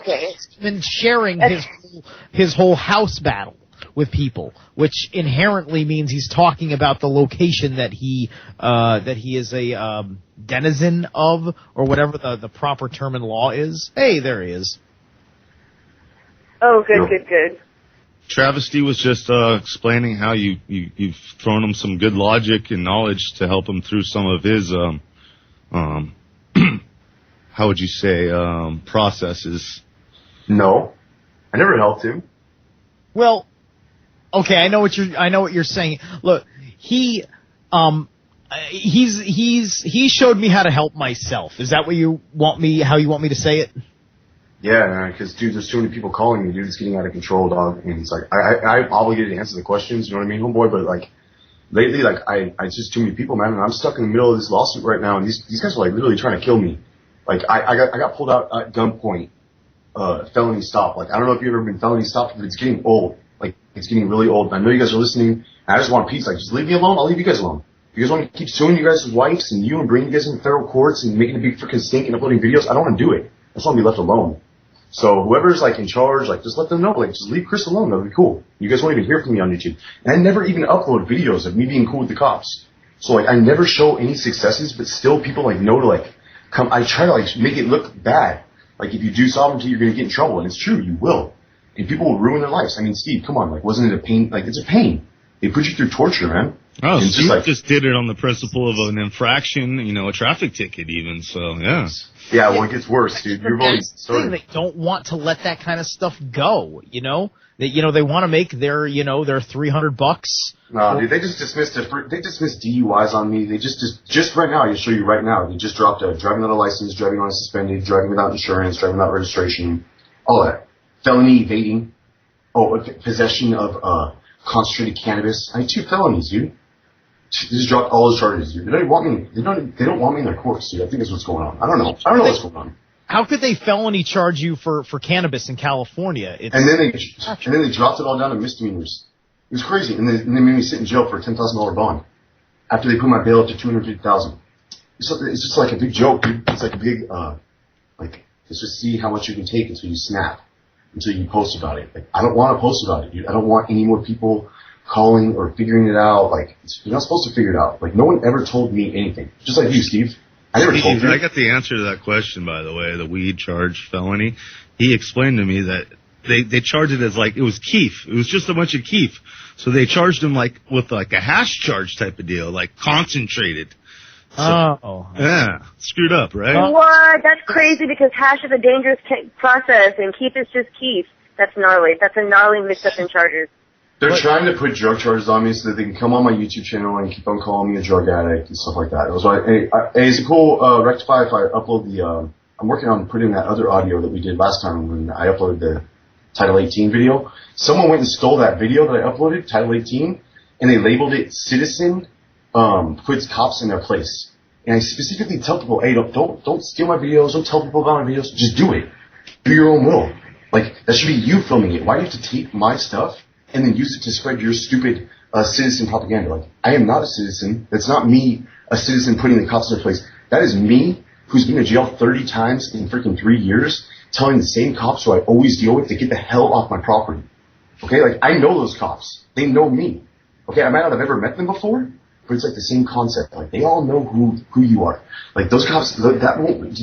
he's been sharing his whole house battle with people, which inherently means he's talking about the location that he is a denizen of, or whatever the proper term in law is. Hey, there he is. Oh, good. Travesty was just explaining how you've thrown him some good logic and knowledge to help him through some of his how would you say processes. No, I never helped him. Well, okay, I know what you're saying. Look, he showed me how to help myself. Is that what how you want me to say it? Yeah, because dude, there's too many people calling me, dude. It's getting out of control, dog. And it's like I'm obligated to answer the questions. You know what I mean, homeboy? But lately, it's just too many people, man. And I'm stuck in the middle of this lawsuit right now, and these guys are literally trying to kill me. I got pulled out at gunpoint, felony stop. I don't know if you've ever been felony stopped, but it's getting old. It's getting really old. And I know you guys are listening, and I just want peace. Just leave me alone. I'll leave you guys alone. If you guys want to keep suing you guys' wives and you and bringing you guys in federal courts and making a big freaking stink and uploading videos, I don't want to do it. I just want to be left alone. So whoever's in charge, just let them know. Just leave Chris alone. That'll be cool. You guys won't even hear from me on YouTube. And I never even upload videos of me being cool with the cops. So I never show any successes, but still people know to come. I try to make it look bad. If you do sovereignty, you're going to get in trouble, and it's true, you will. And people will ruin their lives. I mean, Steve, come on, wasn't it a pain? It's a pain. They put you through torture, man. Oh, Steve just did it on the principle of an infraction, a traffic ticket even, so, yeah. Yeah, well, it gets worse, dude. You're only starting. They don't want to let that kind of stuff go, They want to make their $300. No, dude, they just dismissed DUIs on me. They just right now, I'll show you right now, they just dropped a driving without a license, driving on suspended, driving without insurance, driving without registration, all that. Felony evading, possession of concentrated cannabis. I had 2 felonies, dude. They just dropped all those charges, dude. They don't want me. They don't want me in their courts, dude. I think that's what's going on. I don't know what's going on. How could they felony charge you for cannabis in California? And then they dropped it all down to misdemeanors. It was crazy, and they made me sit in jail for a $10,000 bond after they put my bail up to $250,000. It's just like a big joke, dude. It's like a big let's just see how much you can take until you snap. Until you post about it. I don't want to post about it, dude. I don't want any more people calling or figuring it out. You're not supposed to figure it out. No one ever told me anything. Just like you, Steve. I never told you. I got the answer to that question, by the way, the weed charge felony. He explained to me that they charged it as it was keef. It was just a bunch of keef. So they charged him with a hash charge type of deal, concentrated. So, yeah, screwed up, right? What? That's crazy because hash is a dangerous process and keef is just keef. That's gnarly. That's a gnarly mix-up in charges. They're trying to put drug charges on me so that they can come on my YouTube channel and keep on calling me a drug addict and stuff like that. It was is it cool, Rectify, if I upload I'm working on putting that other audio that we did last time when I uploaded the Title 18 video. Someone went and stole that video that I uploaded, Title 18, and they labeled it Citizen puts cops in their place. And I specifically tell people, hey, don't steal my videos, don't tell people about my videos, just do it. Do your own will. That should be you filming it. Why do you have to take my stuff and then use it to spread your stupid citizen propaganda? I am not a citizen. That's not me, a citizen putting the cops in their place. That is me, who's been to jail 30 times in freaking 3 years, telling the same cops who I always deal with to get the hell off my property. Okay? I know those cops. They know me. Okay? I might not have ever met them before, but it's the same concept. They all know who you are. Those cops,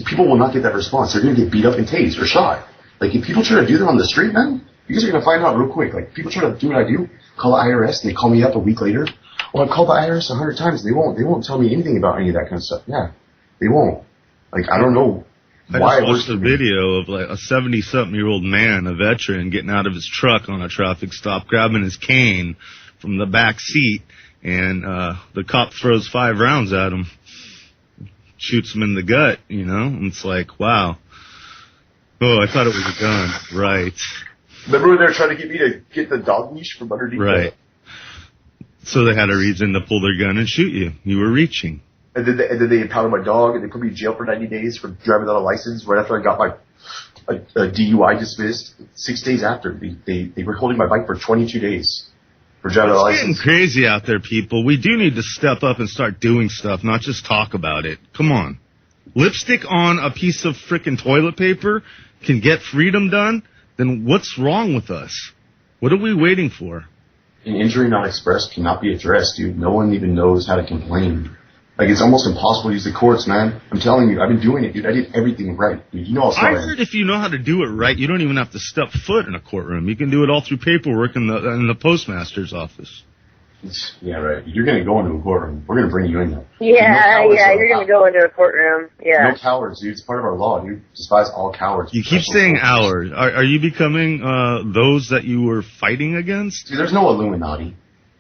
people will not get that response. They're going to get beat up and tased or shot. If people try to do that on the street, man, you guys are going to find out real quick. People try to do what I do, call the IRS, and they call me up a week later. Well, I called the IRS 100 times. They won't tell me anything about any of that kind of stuff. Yeah, they won't. Like, I don't know why. I just watched a video of like a 70-something-year-old man, a veteran, getting out of his truck on a traffic stop, grabbing his cane from the back seat, and the cop throws 5 rounds at him, shoots him in the gut. You know, and it's like, wow. Oh, I thought it was a gun. Right. Remember when they were trying to get me to get the dog leash from underneath? Right. So they had a reason to pull their gun and shoot you. You were reaching. And then they impounded my dog, and they put me in jail for 90 days for driving without a license right after I got my a DUI dismissed. 6 days after. They were holding my bike for 22 days for driving without a license. It's getting crazy out there, people. We do need to step up and start doing stuff, not just talk about it. Come on. Lipstick on a piece of frickin' toilet paper can get freedom done? Then what's wrong with us? What are we waiting for? An injury not expressed cannot be addressed, dude. No one even knows how to complain. Like, it's almost impossible to use the courts, man. I'm telling you, I've been doing it, dude. I did everything right, dude. You know how I heard if you know how to do it right, you don't even have to step foot in a courtroom. You can do it all through paperwork in the postmaster's office. Yeah, right. You're going to go into a courtroom. We're going to bring you in there. Yeah, you're going to go into a courtroom. Yeah. No cowards, dude. It's part of our law, dude. Despise all cowards. You keep saying ours. Are you becoming those that you were fighting against? Dude, there's no Illuminati.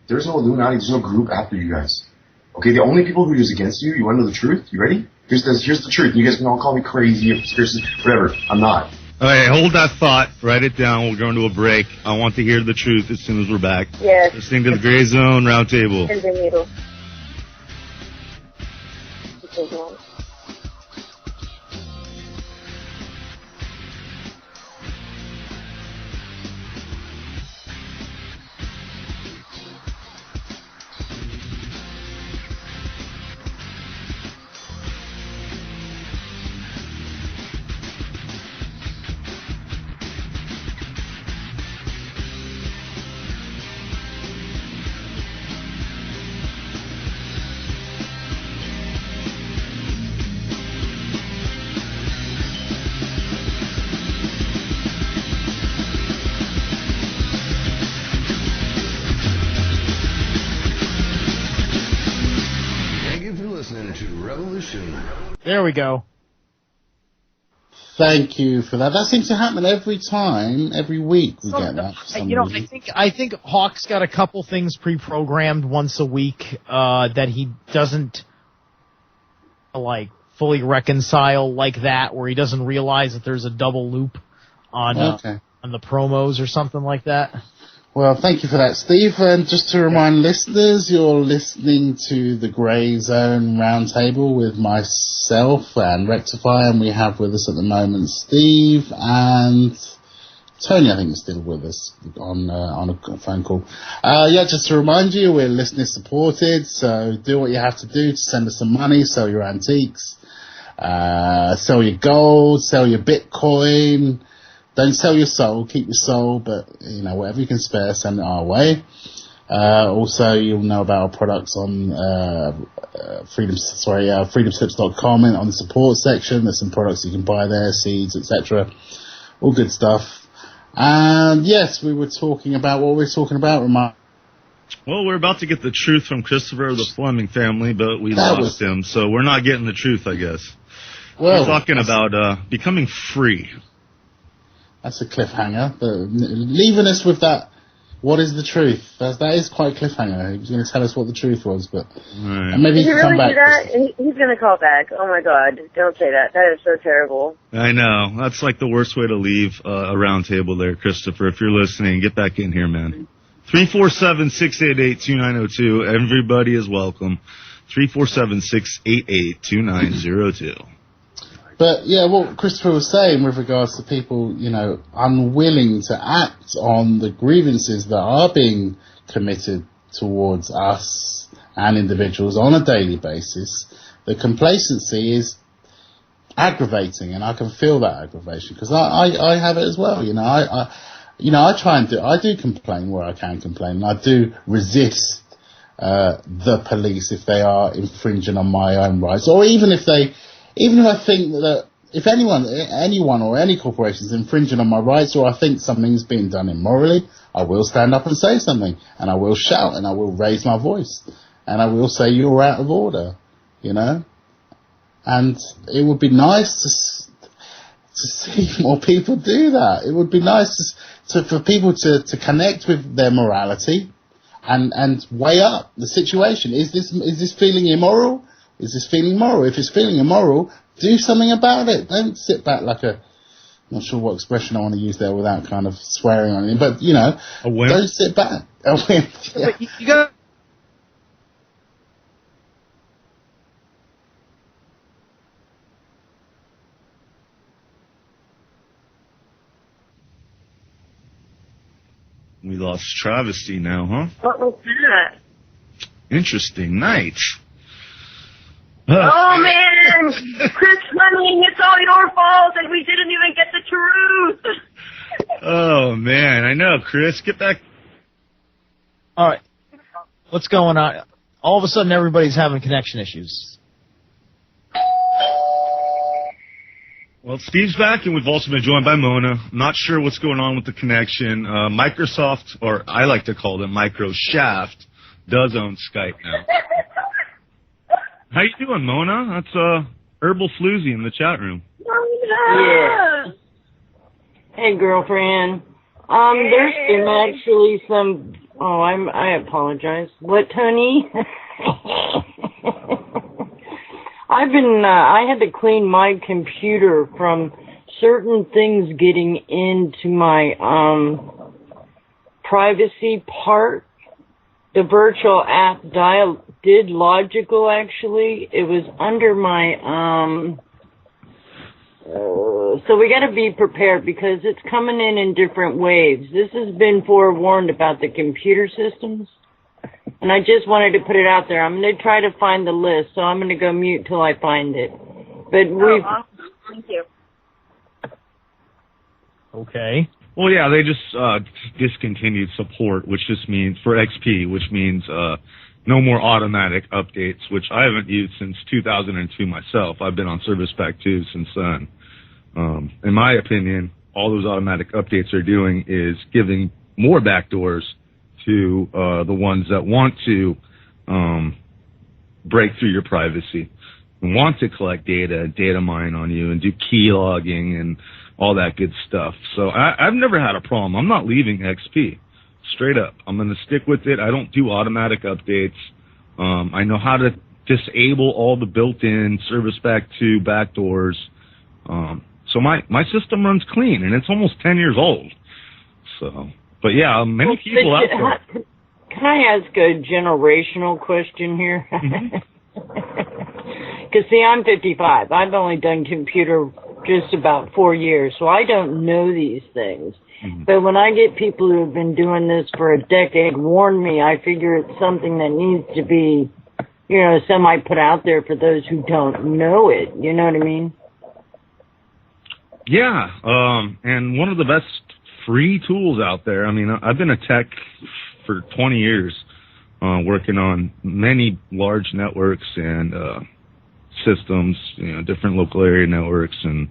There's no Illuminati. There's no group after you guys. Okay, the only people who use against you want to know the truth? You ready? Here's the truth. You guys can all call me crazy or conspiracy, whatever. I'm not. All right, hold that thought. Write it down. We're going to a break. I want to hear the truth as soon as we're back. Yes. Listening to the Gray Zone Roundtable. Continue. There we go. Thank you for that. That seems to happen every time, every week we get that. For some reason. I think Hawk's got a couple things pre-programmed once a week that he doesn't like fully reconcile like that, where he doesn't realize that there's a double loop on the promos or something like that. Well, thank you for that, Steve. And just to remind listeners, you're listening to the Gray Zone Roundtable with myself and Rectify, and we have with us at the moment Steve and Tony, I think, is still with us on a phone call. Just to remind you, we're listener supported, so do what you have to do to send us some money, sell your antiques, sell your gold, sell your Bitcoin. Don't sell your soul, keep your soul, but, whatever you can spare, send it our way. Also, you'll know about our products on, freedomslips.com, and on the support section, there's some products you can buy there, seeds, etc. All good stuff. And yes, we were talking about what we were talking about, Well, we're about to get the truth from Christopher of the Fleming family, but we lost him, so we're not getting the truth, I guess. We're talking about, becoming free. That's a cliffhanger. But leaving us with that, what is the truth? That is quite a cliffhanger. He was going to tell us what the truth was, but and maybe he can come back. Do that? He's going to call back. Oh my God! Don't say that. That is so terrible. I know. That's like the worst way to leave a round table there, Christopher. If you're listening, get back in here, man. 347-688-2902. Everybody is welcome. 347-688-2902. But, yeah, what Christopher was saying with regards to people, unwilling to act on the grievances that are being committed towards us and individuals on a daily basis, the complacency is aggravating, and I can feel that aggravation, because I have it as well. I do complain where I can complain, and I do resist the police if they are infringing on my own rights, or even if I think that if anyone or any corporation is infringing on my rights, or I think something's being done immorally, I will stand up and say something, and I will shout, and I will raise my voice, and I will say you're out of order, you know. And it would be nice to see more people do that. It would be nice for people to connect with their morality and weigh up the situation. Is this feeling immoral? Is this feeling moral? If it's feeling immoral, do something about it. Don't sit back like I'm not sure what expression I want to use there without kind of swearing on it, but, you know, don't sit back. A wimp. Yeah. But you got. We lost Travesty now, huh? What was that? Interesting night. Oh man, Chris Fleming, it's all your fault and we didn't even get the truth. Oh man, I know, Chris. Get back. All right. What's going on? All of a sudden, everybody's having connection issues. Well, Steve's back, and we've also been joined by Mona. Not sure what's going on with the connection. Microsoft, or I like to call them Microshaft, does own Skype now. How you doing, Mona? That's Herbal Floozy in the chat room. Yeah. Hey, girlfriend. There's been actually some. Oh, I apologize. What, Tony? I had to clean my computer from certain things getting into my privacy part. The virtual app did logical, actually. It was under my so we got to be prepared because it's coming in different waves. This has been forewarned about the computer systems. And I just wanted to put it out there. I'm going to try to find the list, so I'm going to go mute till I find it. But we've... Awesome. Thank you. Okay. Well, yeah, they just discontinued support, which just means, for XP, which means no more automatic updates, which I haven't used since 2002 myself. I've been on Service Pack 2 since then. In my opinion, all those automatic updates are doing is giving more backdoors to the ones that want to break through your privacy and want to collect data mine on you and do key logging and all that good stuff. So I've never had a problem. I'm not leaving XP. Straight up. I'm going to stick with it. I don't do automatic updates. I know how to disable all the built-in Service Pack 2 backdoors. So my system runs clean, and it's almost 10 years old. So... But yeah, many people out there. Can I ask a generational question here? Because see, I'm 55. I've only done computer just about 4 years, so I don't know these things. Mm-hmm. But when I get people who have been doing this for a decade warn me, I figure it's something that needs to be, semi put out there for those who don't know it. You know what I mean? Yeah, and one of the best free tools out there. I mean, I've been a tech for 20 years, working on many large networks and systems, different local area networks and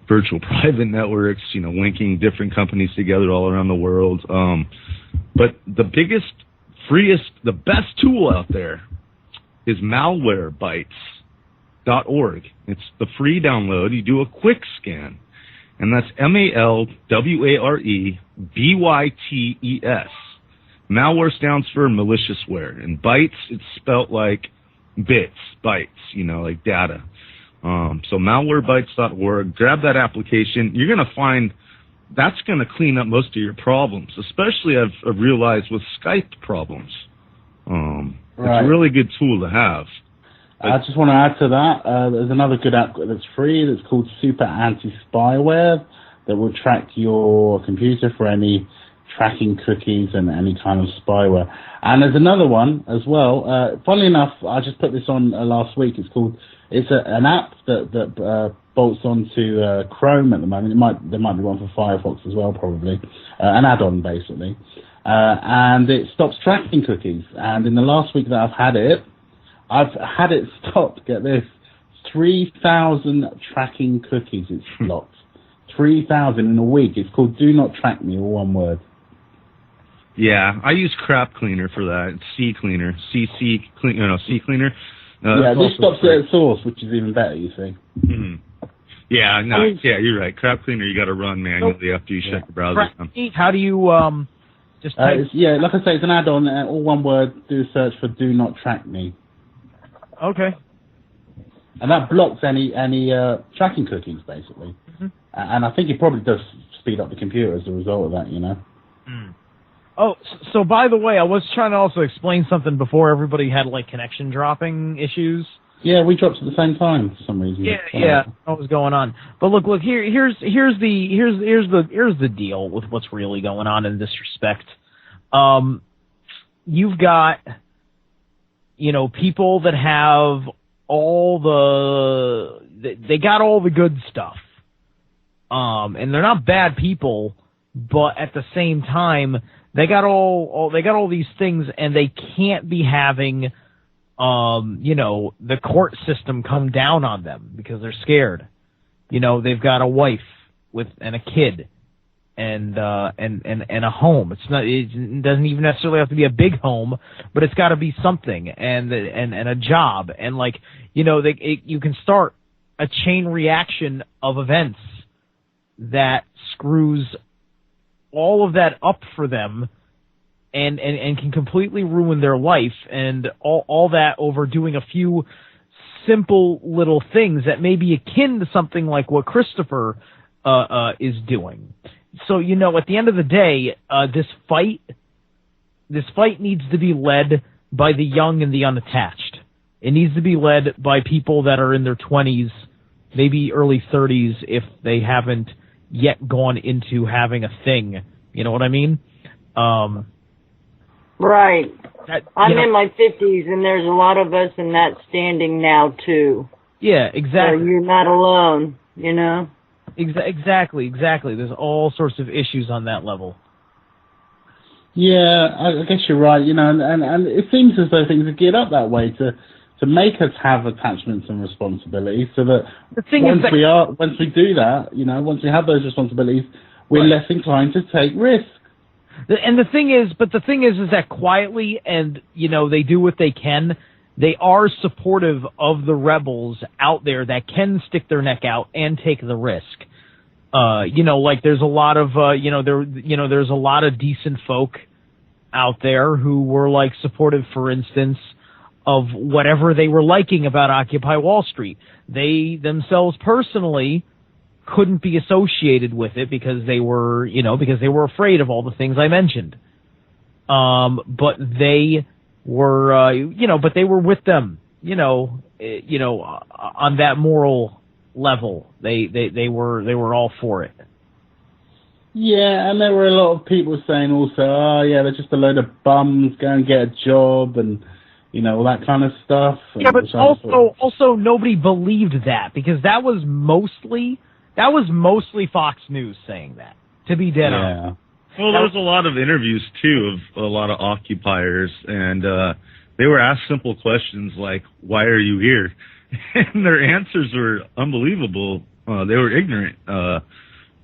virtual private networks, linking different companies together all around the world. But the biggest, freest, the best tool out there is malwarebytes.org. It's the free download. You do a quick scan. And that's MALWAREBYTES. Malware stands for maliciousware. And bytes, it's spelt like bits, bytes, like data. So malwarebytes.org, grab that application. You're going to find that's going to clean up most of your problems, especially I've realized with Skype problems. Right. It's a really good tool to have. I just want to add to that, there's another good app that's free that's called Super Anti-Spyware that will track your computer for any tracking cookies and any kind of spyware. And there's another one as well. Funnily enough, I just put this on last week. It's an app that bolts onto Chrome at the moment. There might be one for Firefox as well, probably. An add-on, basically. And it stops tracking cookies. And in the last week that I've had it stopped, get this, 3,000 tracking cookies it's blocked. 3,000 in a week. It's called Do Not Track Me, all one word. Yeah, I use Crap Cleaner for that. It's C Cleaner. C Cleaner. This stops it at source, which is even better, you see. Mm-hmm. Yeah, no, you're right. Crap Cleaner, you got to run manually after you shut the browser down. How do you just type? Like I say, it's an add-on, all one word. Do a search for Do Not Track Me. Okay. And that blocks any tracking cookies, basically. Mm-hmm. And I think it probably does speed up the computer as a result of that, you know. Mm. Oh, so by the way, I was trying to also explain something before everybody had like connection dropping issues. Yeah, we dropped at the same time for some reason. Yeah, what was going on? But look, here's the deal with what's really going on in this respect. You've got, people that have they got all the good stuff. And they're not bad people, but at the same time, they got all these things, and they can't be having, the court system come down on them because they're scared. They've got a wife and a kid, and a home. It doesn't even necessarily have to be a big home, but it's got to be something, and a job, and you can start a chain reaction of events that screws all of that up for them and can completely ruin their life, and all that over doing a few simple little things that may be akin to something like what Christopher is doing. So, at the end of the day, this fight needs to be led by the young and the unattached. It needs to be led by people that are in their 20s, maybe early 30s, if they haven't yet gone into having a thing. You know what I mean? Right. I'm in my 50s, and there's a lot of us in that standing now, too. Yeah, exactly. So you're not alone, Exactly. There's all sorts of issues on that level. Yeah, I guess you're right, and it seems as though things are geared up that way to make us have attachments and responsibilities, so that once we do that, once we have those responsibilities, we're less inclined to take risks. And the thing is that quietly, and they do what they can. They are supportive of the rebels out there that can stick their neck out and take the risk. There's a lot of there's a lot of decent folk out there who were supportive, for instance, of whatever they were liking about Occupy Wall Street. They themselves personally couldn't be associated with it because they were afraid of all the things I mentioned. But they were, but they were with them, on that moral level. They were all for it. Yeah, and there were a lot of people saying also, oh yeah, they're just a load of bums, go and get a job, and all that kind of stuff. Yeah, but also nobody believed that, because that was mostly Fox News saying that, to be dead honest. Well, there was a lot of interviews, too, of a lot of occupiers, and they were asked simple questions like, why are you here? And their answers were unbelievable. They were ignorant.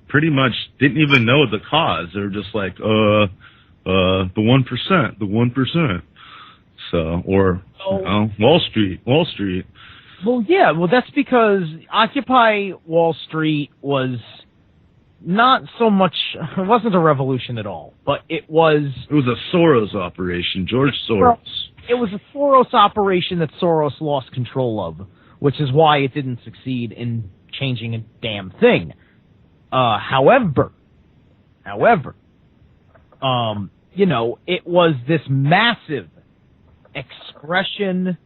Pretty much didn't even know the cause. They were just like, the 1%, the 1%. So, or, Wall Street. Well, yeah, that's because Occupy Wall Street was not so much, it wasn't a revolution at all, but it was a Soros operation, George Soros. It was a Soros operation that Soros lost control of, which is why it didn't succeed in changing a damn thing. However, it was this massive expression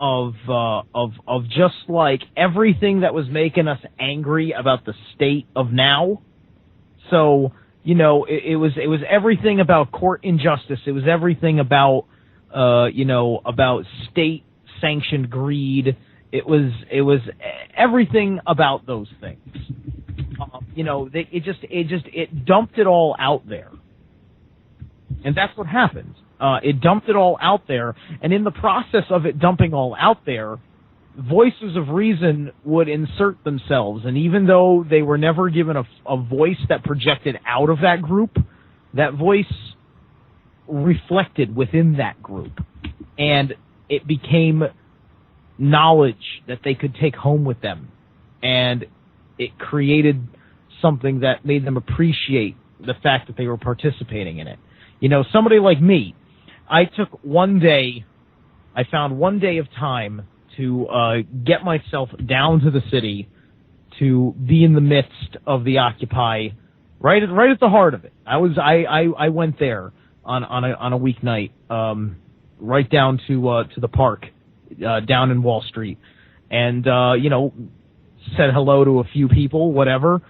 of just everything that was making us angry about the state of now. So, it was everything about court injustice. It was everything about, about state sanctioned greed. It was everything about those things. It dumped it all out there. And that's what happened. It dumped it all out there, and in the process of it dumping all out there, voices of reason would insert themselves, and even though they were never given a voice that projected out of that group, that voice reflected within that group, and it became knowledge that they could take home with them, and it created something that made them appreciate the fact that they were participating in it. You know, somebody like me, I found one day of time to get myself down to the city, to be in the midst of the Occupy, right at the heart of it. I went there on a weeknight, right down to the park, down in Wall Street, and you know, said hello to a few people, whatever.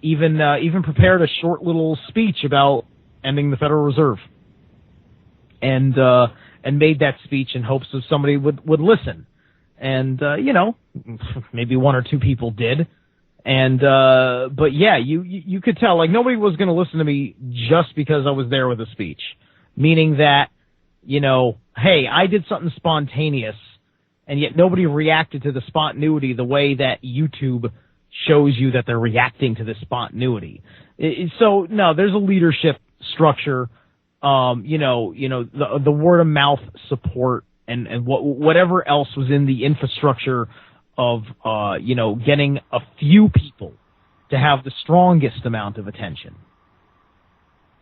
Even prepared a short little speech about ending the Federal Reserve, and made that speech in hopes that somebody would listen. And you know, maybe one or two people did. And but yeah, you could tell, like, nobody was going to listen to me just because I was there with a speech. Meaning that, you know, hey, I did something spontaneous, and yet nobody reacted to the spontaneity the way that YouTube shows you that they're reacting to the spontaneity. So no, there's a leadership structure. You know, the word of mouth support and whatever else was in the infrastructure of, you know, getting a few people to have the strongest amount of attention.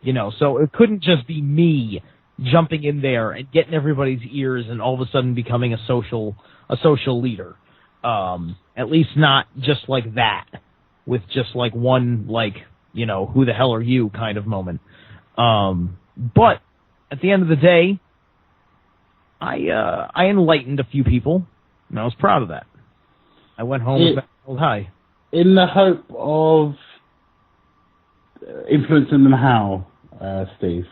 You know, so it couldn't just be me jumping in there and getting everybody's ears and all of a sudden becoming a social leader. At least not just like that, with just like one, like, you know, who the hell are you kind of moment. But at the end of the day, I enlightened a few people, and I was proud of that. I went home with that held high. In the hope of influencing them how, Steve?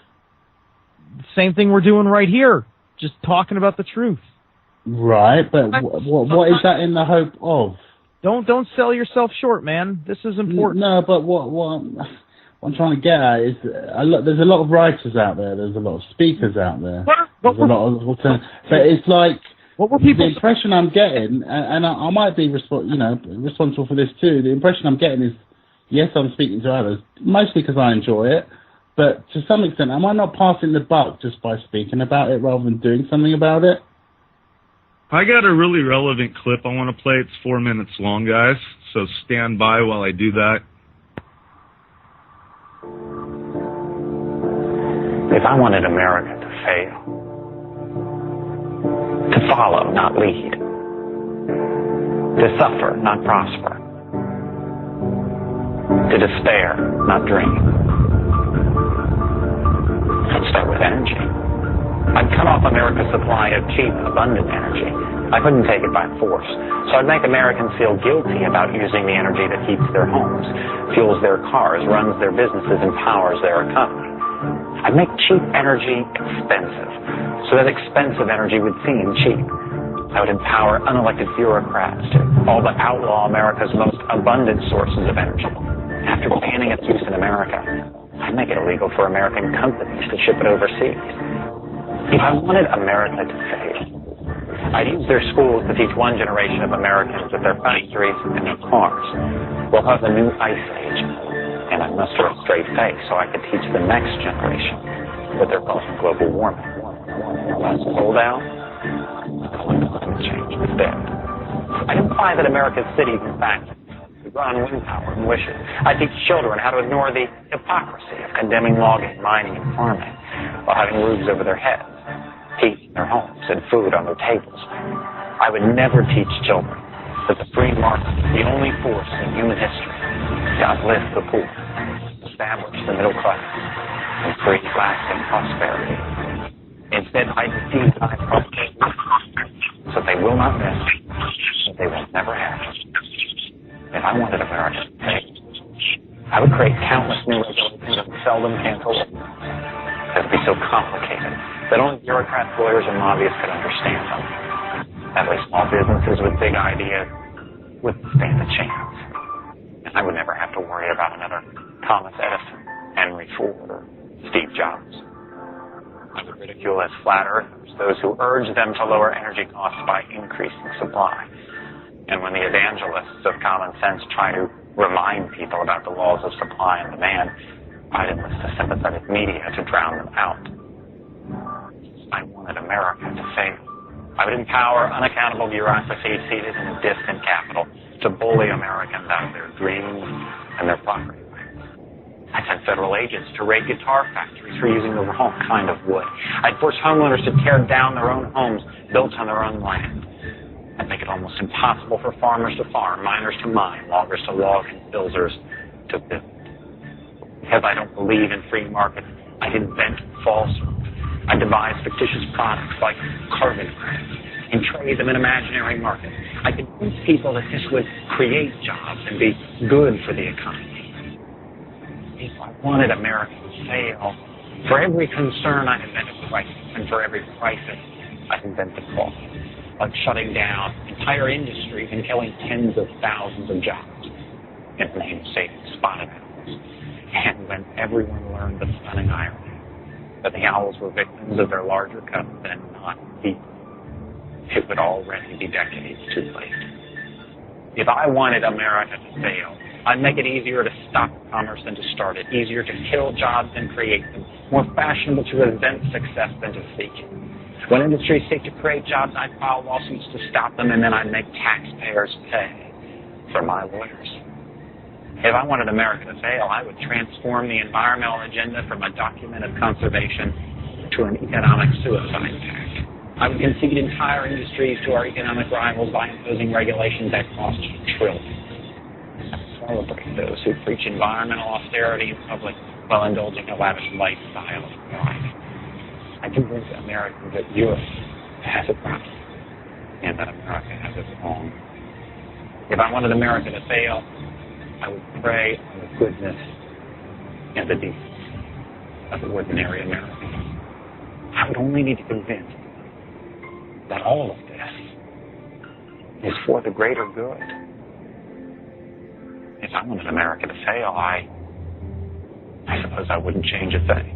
Same thing we're doing right here, just talking about the truth. Right, but what is that in the hope of? Don't sell yourself short, man. This is important. No, but what I'm trying to get at is there's a lot of writers out there. There's a lot of speakers out there. But it's like the impression I'm getting, and I might be responsible for this too. The impression I'm getting is, yes, I'm speaking to others, mostly because I enjoy it, but to some extent, am I not passing the buck just by speaking about it rather than doing something about it? I got a really relevant clip I want to play. It's 4 minutes long, guys, so stand by while I do that. If I wanted America to fail, to follow, not lead, to suffer, not prosper, to despair, not dream, I'd start with energy. I'd cut off America's supply of cheap, abundant energy. I couldn't take it by force. So I'd make Americans feel guilty about using the energy that heats their homes, fuels their cars, runs their businesses, and powers their economy. I'd make cheap energy expensive, so that expensive energy would seem cheap. I would empower unelected bureaucrats to all but outlaw America's most abundant sources of energy. After banning its use in America, I'd make it illegal for American companies to ship it overseas. If I wanted America to fail, I'd use their schools to teach one generation of Americans with their factories and their cars. We'll have a new ice age, and I muster a straight face so I could teach the next generation what they're calling global warming. Less cold out, climate change instead. I'd imply that America's cities, in fact, run wind power and wishes. I teach children how to ignore the hypocrisy of condemning logging, mining, and farming while having roofs over their heads, heat in their homes, and food on their tables. I would never teach children that the free market is the only force in human history to uplift the poor, establish the middle class, and create lasting prosperity. Instead, I demonize prosperity so they will not miss, so they will never have. If I wanted America to fail, I would create countless new regulations that seldom cancel it. It would be so complicated that only bureaucrats, lawyers, and lobbyists could understand them. That way small businesses with big ideas wouldn't stand a chance. And I would never have to worry about another Thomas Edison, Henry Ford, or Steve Jobs. I would ridicule as flat earthers those who urge them to lower energy costs by increasing supply. And when the evangelists of common sense try to remind people about the laws of supply and demand, I'd enlist the sympathetic media to drown them out. I wanted America to fail. I would empower unaccountable bureaucracy seated in a distant capital to bully Americans out of their dreams and their property rights. I'd send federal agents to raid guitar factories for using the wrong kind of wood. I'd force homeowners to tear down their own homes built on their own land. I'd make it almost impossible for farmers to farm, miners to mine, loggers to log, and builders to build. Because I don't believe in free markets, I'd invent falsehoods. I'd devise fictitious products like carbon credits and trade them in imaginary markets. I convince people that this would create jobs and be good for the economy. If I wanted America to fail, for every concern I'd invent a crisis, and for every crisis I'd invent a cost, like shutting down entire industries and killing tens of thousands of jobs in the name of saving spotted owls. And when everyone learned the stunning irony that the owls were victims of their larger cubs and not people, it would already be decades too late. If I wanted America to fail, I'd make it easier to stop commerce than to start it, easier to kill jobs than create them, more fashionable to resent success than to seek it. When industries seek to create jobs, I'd file lawsuits to stop them, and then I'd make taxpayers pay for my lawyers. If I wanted America to fail, I would transform the environmental agenda from a document of conservation to an economic suicide pact. I would concede entire industries to our economic rivals by imposing regulations that cost trillions. I would celebrate those who preach environmental austerity in public while indulging a lavish lifestyle of pride. I convince Americans that Europe has a problem and that America has it wrong. If I wanted America to fail, I would prey on the goodness and the decency of ordinary Americans. I would only need to convince that all of this is for the greater good. If I wanted America to fail, I suppose I wouldn't change a thing.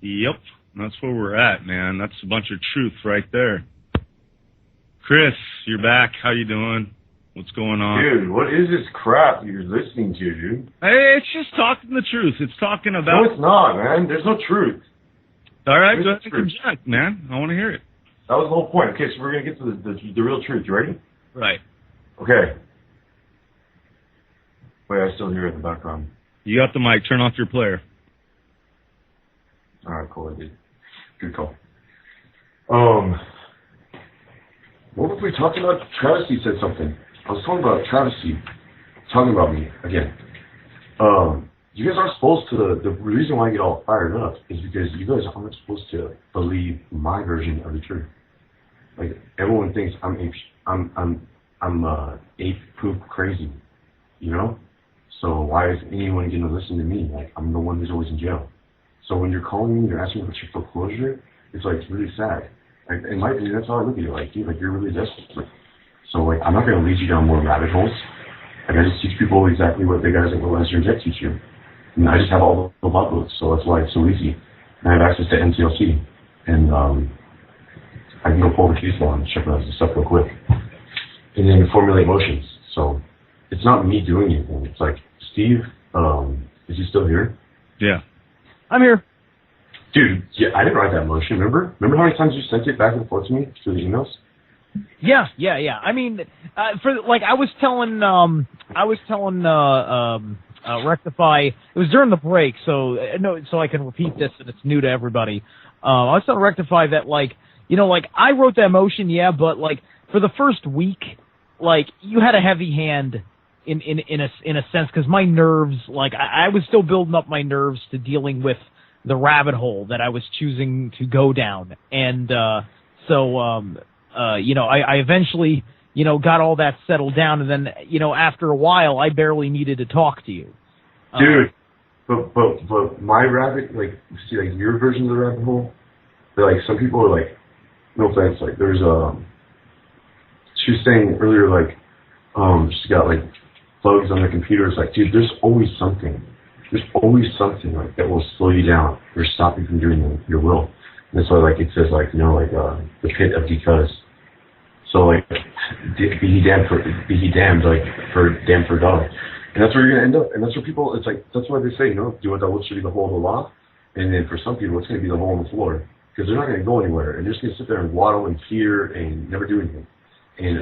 Yep, that's where we're at, man. That's a bunch of truth right there. Chris, you're back. How you doing? What's going on? Dude, what is this crap you're listening to, dude? Hey, it's just talking the truth. It's talking about... No, it's not, man. There's no truth. All right, go ahead and project, man. I want to hear it. That was the whole point. Okay, so we're going to get to the real truth. You ready? Right. Okay. Wait, I still hear it in the background. You got the mic. Turn off your player. All right, cool. I did. Good call. What if we talked about Travesty said something? I was talking about Travesty. Talking about me again. You guys aren't supposed to, the reason why I get all fired up is because you guys aren't supposed to believe my version of the truth. Like, everyone thinks I'm ape poop crazy, you know? So why is anyone going to listen to me? Like, I'm the one who's always in jail. So when you're calling me, you're asking me for foreclosure, it's like, it's really sad. Like, in my opinion, that's how I look at you. Like, dude, like, you're really desperate. So, like, I'm not going to lead you down more rabbit holes. Like, I just teach people exactly what the guys at the Western Jet teach you. And I just have all the law books, so that's why it's so easy. And I have access to NCLC. And I can go pull the case law and check out the stuff real quick. And then formulate motions. So it's not me doing anything. It's like, Steve, is he still here? Yeah. I'm here. Dude, yeah, I didn't write that motion, remember? Remember how many times you sent it back and forth to me through the emails? Yeah. I mean, I was telling Rectify. It was during the break, so I can repeat this, and it's new to everybody. I was telling Rectify that, I wrote that motion, yeah, but for the first week, you had a heavy hand in a sense, because my nerves, I was still building up my nerves to dealing with the rabbit hole that I was choosing to go down, and I eventually, got all that settled down, and then, after a while, I barely needed to talk to you. Dude, but my rabbit, your version of the rabbit hole, some people are no offense, there's she was saying earlier, she's got, bugs on her computer. It's dude, there's always something. there's always something like that will slow you down or stop you from doing your will. And that's why, like, it says, like, you know, like, the pit of because. So, like, be he damned, like, damned for God. And that's where you're going to end up. And that's where people, it's like, that's why they say, you know, do unto others should be the hole in the law. And then for some people, it's going to be the hole in the floor. Because they're not going to go anywhere. And they're just going to sit there and waddle in fear and never do anything. And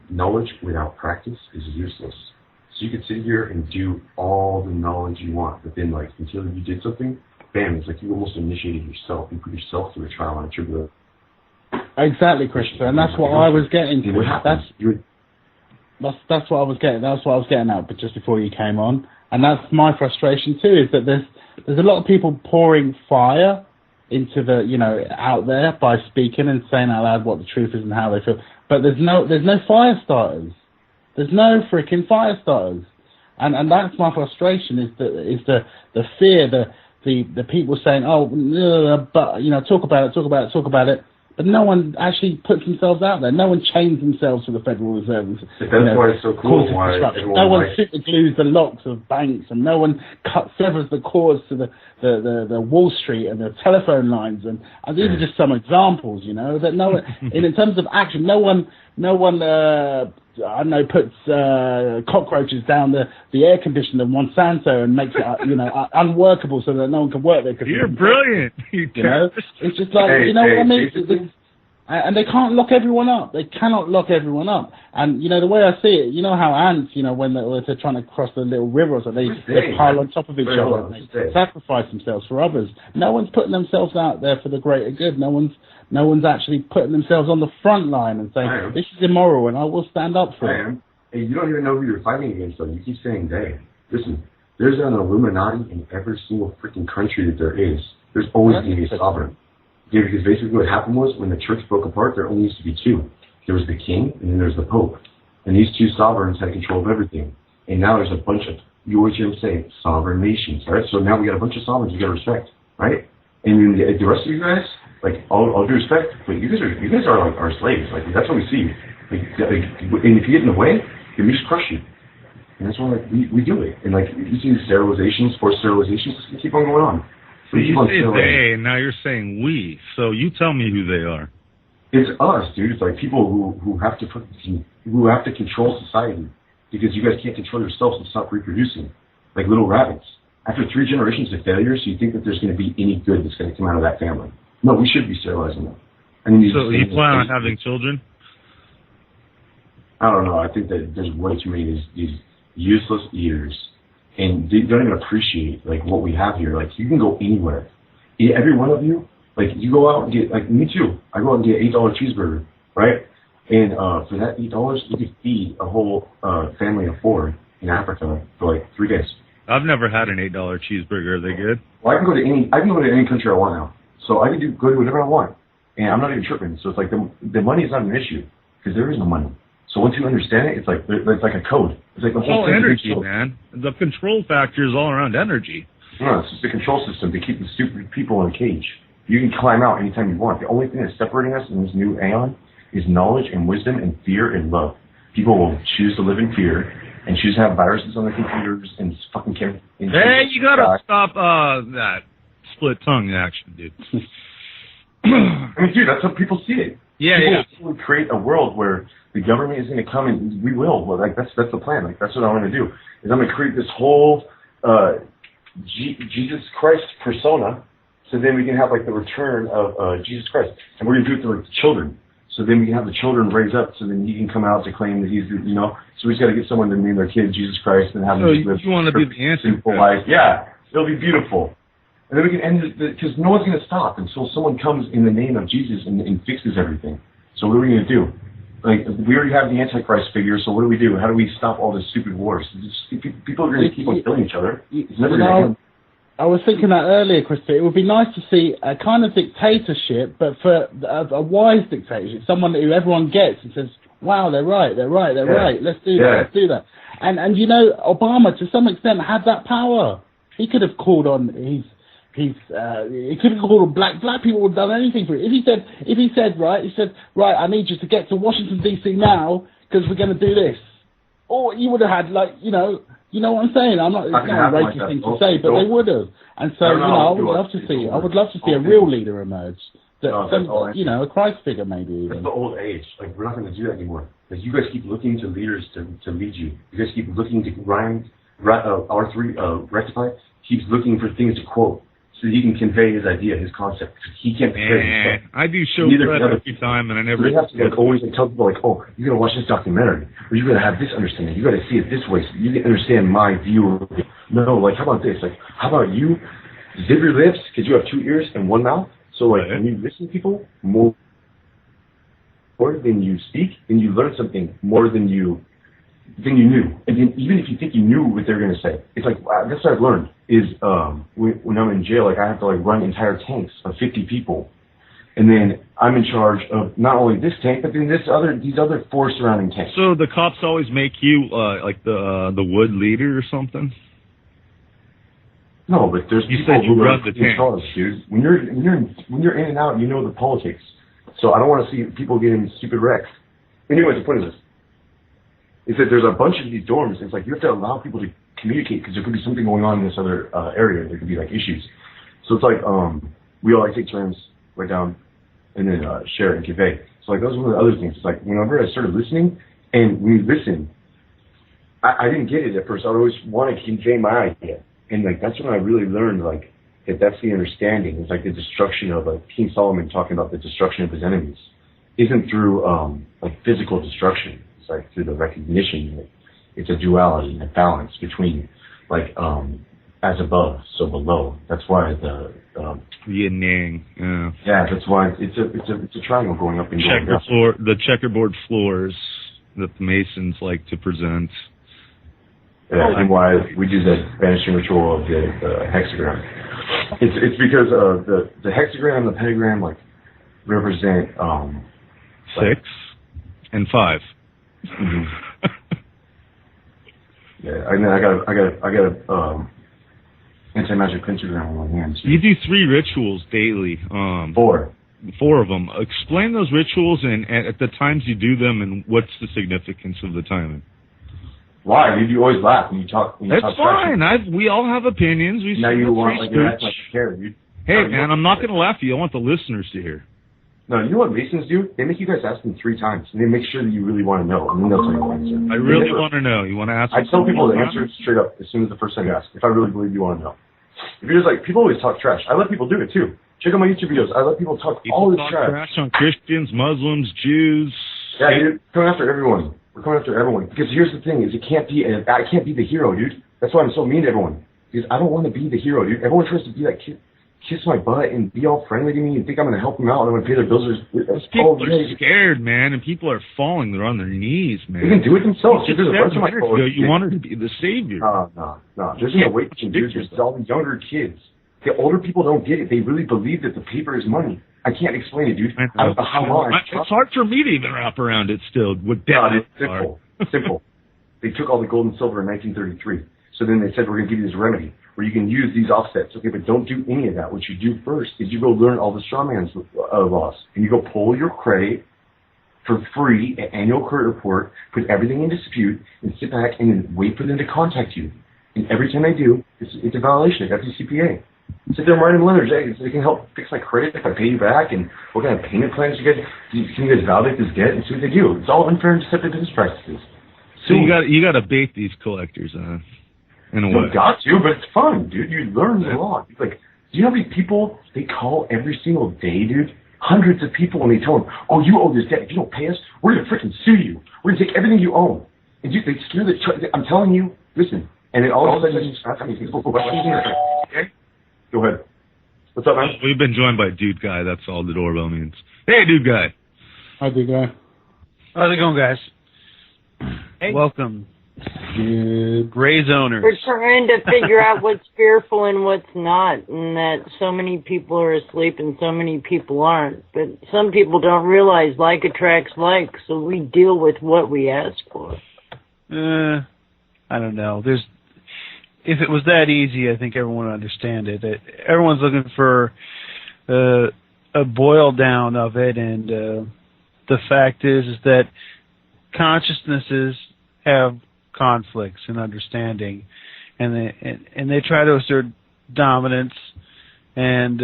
knowledge without practice is useless. So you could sit here and do all the knowledge you want, but then, like, until you did something, bam, it's like you almost initiated yourself. You put yourself through a trial and a tribulation. Exactly, Christopher, and that's what I was getting to. That's what I was getting. That's what I was getting at, but just before you came on, and that's my frustration too. Is that there's a lot of people pouring fire into the, you know, out there by speaking and saying out loud what the truth is and how they feel, but there's no fire starters. There's no freaking fire starters, and that's my frustration. Is the fear, the people saying, oh, but, you know, talk about it. But no one actually puts themselves out there. No one chains themselves to the Federal Reserve. That's why it's so cool. No one super glues the locks of banks, and no one severs the cords to the Wall Street and the telephone lines. And these are just some examples, you know, that no one, in terms of action, no one, I don't know, puts cockroaches down the air conditioner of Monsanto and makes it, you know, unworkable so that no one can work there. You're brilliant. You know, it's just like, you know what I mean? And they can't lock everyone up. They cannot lock everyone up. And, you know, the way I see it, you know how ants, you know, when they're trying to cross the little river or something, they pile on top of each other and they sacrifice themselves for others. No one's putting themselves out there for the greater good. No one's actually putting themselves on the front line and saying, this is immoral and I will stand up for it. Hey, you don't even know who you're fighting against, though. You keep saying they. Listen, there's an Illuminati in every single freaking country that there is. There's always going to be a sovereign. Yeah, because basically what happened was when the church broke apart, there only used to be two. There was the king and then there's the pope. And these two sovereigns had control of everything. And now there's a bunch of, you always hear them say, sovereign nations, right? So now we got a bunch of sovereigns you got to respect, right? And then the rest of you guys, like, all due respect, but you guys are like our slaves. Like, that's what we see. Like, and if you get in the way, then we just crush you. And that's why, like, we do it. And, like, you see these sterilizations, forced sterilizations, it's going to keep on going on. So you say they, and now you're saying we. So you tell me who they are. It's us, dude. It's like people who have to control society because you guys can't control yourselves and stop reproducing, like little rabbits. After 3 generations of failure, so you think that there's going to be any good that's going to come out of that family? No, we should be sterilizing them. So you plan on having children? I don't know. I think that there's way too many of these useless eaters. And they don't even appreciate, like, what we have here. Like, you can go anywhere. Every one of you, like, you go out and get, like, me too. I go out and get $8 cheeseburger, right? And for that $8, you could feed a whole family of 4 in Africa for, like, 3 days. I've never had an $8 cheeseburger. Are they good? Well, I can go to any country I want now. So I can go to whatever I want. And I'm not even tripping. So it's like the money is not an issue because there is no money. So once you understand it, it's like a code. It's like the whole energy, man. The control factor is all around energy. No, it's just the control system to keep the stupid people in a cage. You can climb out anytime you want. The only thing that's separating us in this new aeon is knowledge and wisdom and fear and love. People will choose to live in fear and choose to have viruses on their computers and fucking care. Hey, you gotta stop that split tongue action, dude. I mean, dude, that's how people see it. Yeah, people will create a world where the government is going to come and we will. Well, like that's the plan. Like that's what I'm going to do. Is I'm going to create this whole Jesus Christ persona, so then we can have like the return of Jesus Christ, and we're going to do it to like the children. So then we can have the children raise up, so then he can come out to claim that he's, you know. So we just got to get someone to name their kid Jesus Christ and have them live you want to be the simple life. Yeah, it'll be beautiful. And then we can end it, because no one's going to stop until someone comes in the name of Jesus and fixes everything. So what are we going to do? Like, we already have the Antichrist figure, so what do we do? How do we stop all this stupid wars? People are going to keep on killing each other. It's never going to end. I was thinking that earlier, Christopher. It would be nice to see a kind of dictatorship, but for a wise dictatorship, someone who everyone gets and says, wow, they're right, let's do that. And you know, Obama, to some extent, had that power. He could have called on he could have called on black people would have done anything for it. If he said, right, I need you to get to Washington, D.C. now, because we're going to do this. Or you would have had, like, you You know what I'm saying? I'm not. It's not a racist thing to say, but they would have. And so, I would love to see. I would love to see a real leader emerge. A Christ figure maybe. Even. That's the old age. Like, we're not going to do that anymore. Like, you guys keep looking to leaders to lead you. You guys keep looking to R3 Rectify keeps looking for things to quote so he can convey his idea, his concept. He can't convey himself. I do show prep every time, and I never. They have to always tell people you got to watch this documentary, or you got to have this understanding. You got to see it this way, so you can understand my view of it. No, how about this? How about you zip your lips because you have 2 ears and 1 mouth? So when you listen to people more than you speak, then you learn something more than you knew. And then even if you think you knew what they're going to say, it's that's what I've learned is when I'm in jail, I have to run entire tanks of 50 people. And then I'm in charge of not only this tank, but then these other 4 surrounding tanks. So the cops always make you the wood leader or something? No, but there's people who run the tank, dude. When you're in and out, you know the politics. So I don't want to see people getting stupid wrecks. Anyway, the point of this is that there's a bunch of these dorms. It's you have to allow people to communicate because there could be something going on in this other area. There could be issues. So it's we all take turns, write down, and then share and convey. So those are one of the other things. It's whenever I started listening, and when you listen, I didn't get it at first. I would always want to convey my idea. And that's when I really learned that's the understanding. It's the destruction of King Solomon talking about the destruction of his enemies isn't through physical destruction. It's through the recognition that it's a duality and a balance between as above, so below. That's why the yin yang. Yeah, that's why it's a triangle going up and going down. The checkerboard floors that the Masons like to present. Yeah, and why we do the banishing ritual of the hexagram. It's because the hexagram and the pentagram represent 6 and 5. Mm-hmm. Yeah, and then I got a anti-magic pentagram on my hands. You do 3 rituals daily. 4. 4 of them. Explain those rituals and at the times you do them, and what's the significance of the timing. Why? You always laugh when you talk. That's fine. We all have opinions. Now you want you act like you care, dude. Hey, man, I'm not going to laugh at you. I want the listeners to hear. No, you know what Masons do? They make you guys ask them 3 times, and they make sure that you really want to know, and then they'll tell you the answer. I really want to know. You want to ask? I tell people to answer it straight up as soon as the first time you ask. If I really believe you want to know. If you're just people always talk trash. I let people do it too. Check out my YouTube videos. I let people talk all this trash on Christians, Muslims, Jews. Yeah, dude, coming after everyone. We're coming after everyone. Because here's the thing: I can't be the hero, dude. That's why I'm so mean to everyone. Because I don't want to be the hero, dude. Everyone tries to be kiss my butt and be all friendly to me and think I'm going to help them out and I'm going to pay their bills. People are scared, man, and people are falling. They're on their knees, man. They can do it themselves. You wanted to be the savior. No. There's no way to do this. It's all the younger kids. The older people don't get it. They really believe that the paper is money. I can't explain it, dude. I don't know how long. It's hard for me to even wrap around it still. It's simple. Simple. They took all the gold and silver in 1933. So then they said, we're going to give you this remedy where you can use these offsets. Okay, but don't do any of that. What you do first is you go learn all the strawman's laws. And you go pull your credit for free at annual credit report, put everything in dispute, and sit back and then wait for them to contact you. And every time they do, it's a violation of FDCPA. Sit there and write in letters. Hey, they can help fix my credit if I pay you back, and what kind of payment plans you guys, can you guys validate this debt, and see what they do. It's all unfair and deceptive business practices. So you got to bait these collectors, in a way. You got to, but it's fun, dude. You learn a lot. Do you know how many people they call every single day, dude? Hundreds of people, when they tell them, oh, you owe this debt. If you don't pay us, we're going to freaking sue you. We're going to take everything you own. And dude, they scare I'm telling you, listen. And then all of a sudden, people go, okay? Go ahead. What's up, man? We've been joined by Dude Guy. That's all the doorbell means. Hey, Dude Guy. Hi, Dude Guy. How's it going, guys? Hey. Welcome. Gray Zoners. We're trying to figure out what's fearful and what's not, and that so many people are asleep and so many people aren't. But some people don't realize like attracts like, so we deal with what we ask for. I don't know. If it was that easy, I think everyone would understand it. Everyone's looking for a boil down of it, and the fact is that consciousnesses have conflicts and understanding, and they try to assert dominance, and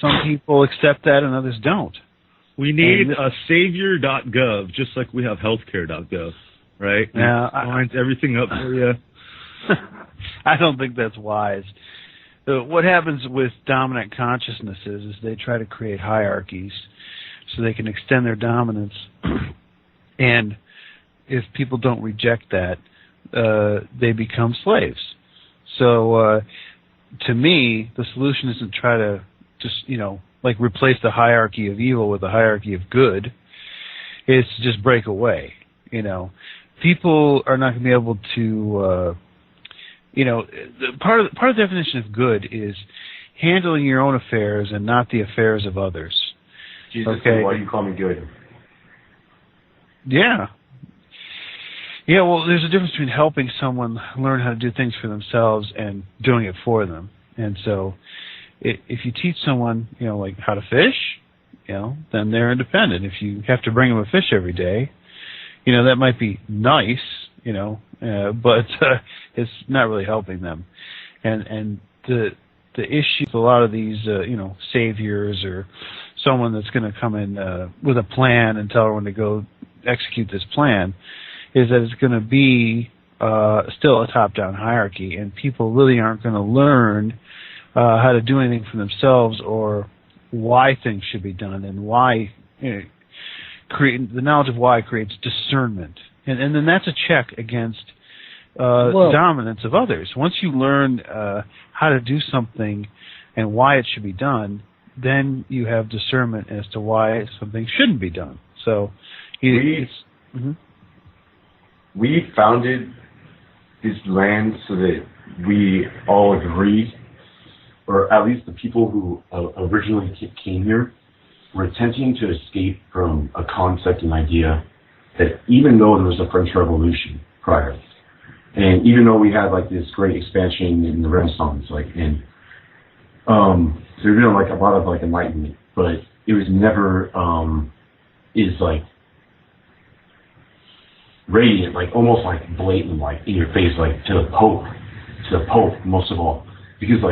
some people accept that and others don't. We need a savior.gov, just like we have healthcare.gov, right? Yeah, it lines everything up for you. I don't think that's wise. What happens with dominant consciousnesses is they try to create hierarchies so they can extend their dominance. And if people don't reject that, they become slaves. So to me, the solution isn't try to just, replace the hierarchy of evil with the hierarchy of good. It's to just break away. People are not going to be able to, part of the definition of good is handling your own affairs and not the affairs of others. Jesus, okay. Why do you call me good? Yeah. Yeah, well, there's a difference between helping someone learn how to do things for themselves and doing it for them. And so if you teach someone, like how to fish, then they're independent. If you have to bring them a fish every day, that might be nice, but it's not really helping them. And the issue with a lot of these, saviors or someone that's going to come in with a plan and tell everyone to go execute this plan is that it's going to be still a top-down hierarchy, and people really aren't going to learn how to do anything for themselves or why things should be done and why the knowledge of why creates discernment. And then that's a check against dominance of others. Once you learn how to do something and why it should be done, then you have discernment as to why something shouldn't be done. So we founded this land so that we all agreed, or at least the people who originally came here were attempting to escape from a concept and idea that even though there was a French Revolution prior, and even though we had like this great expansion in the Renaissance, there's been like a lot of like enlightenment, but it was never radiant, like almost like blatant, like in your face, like to the Pope most of all, because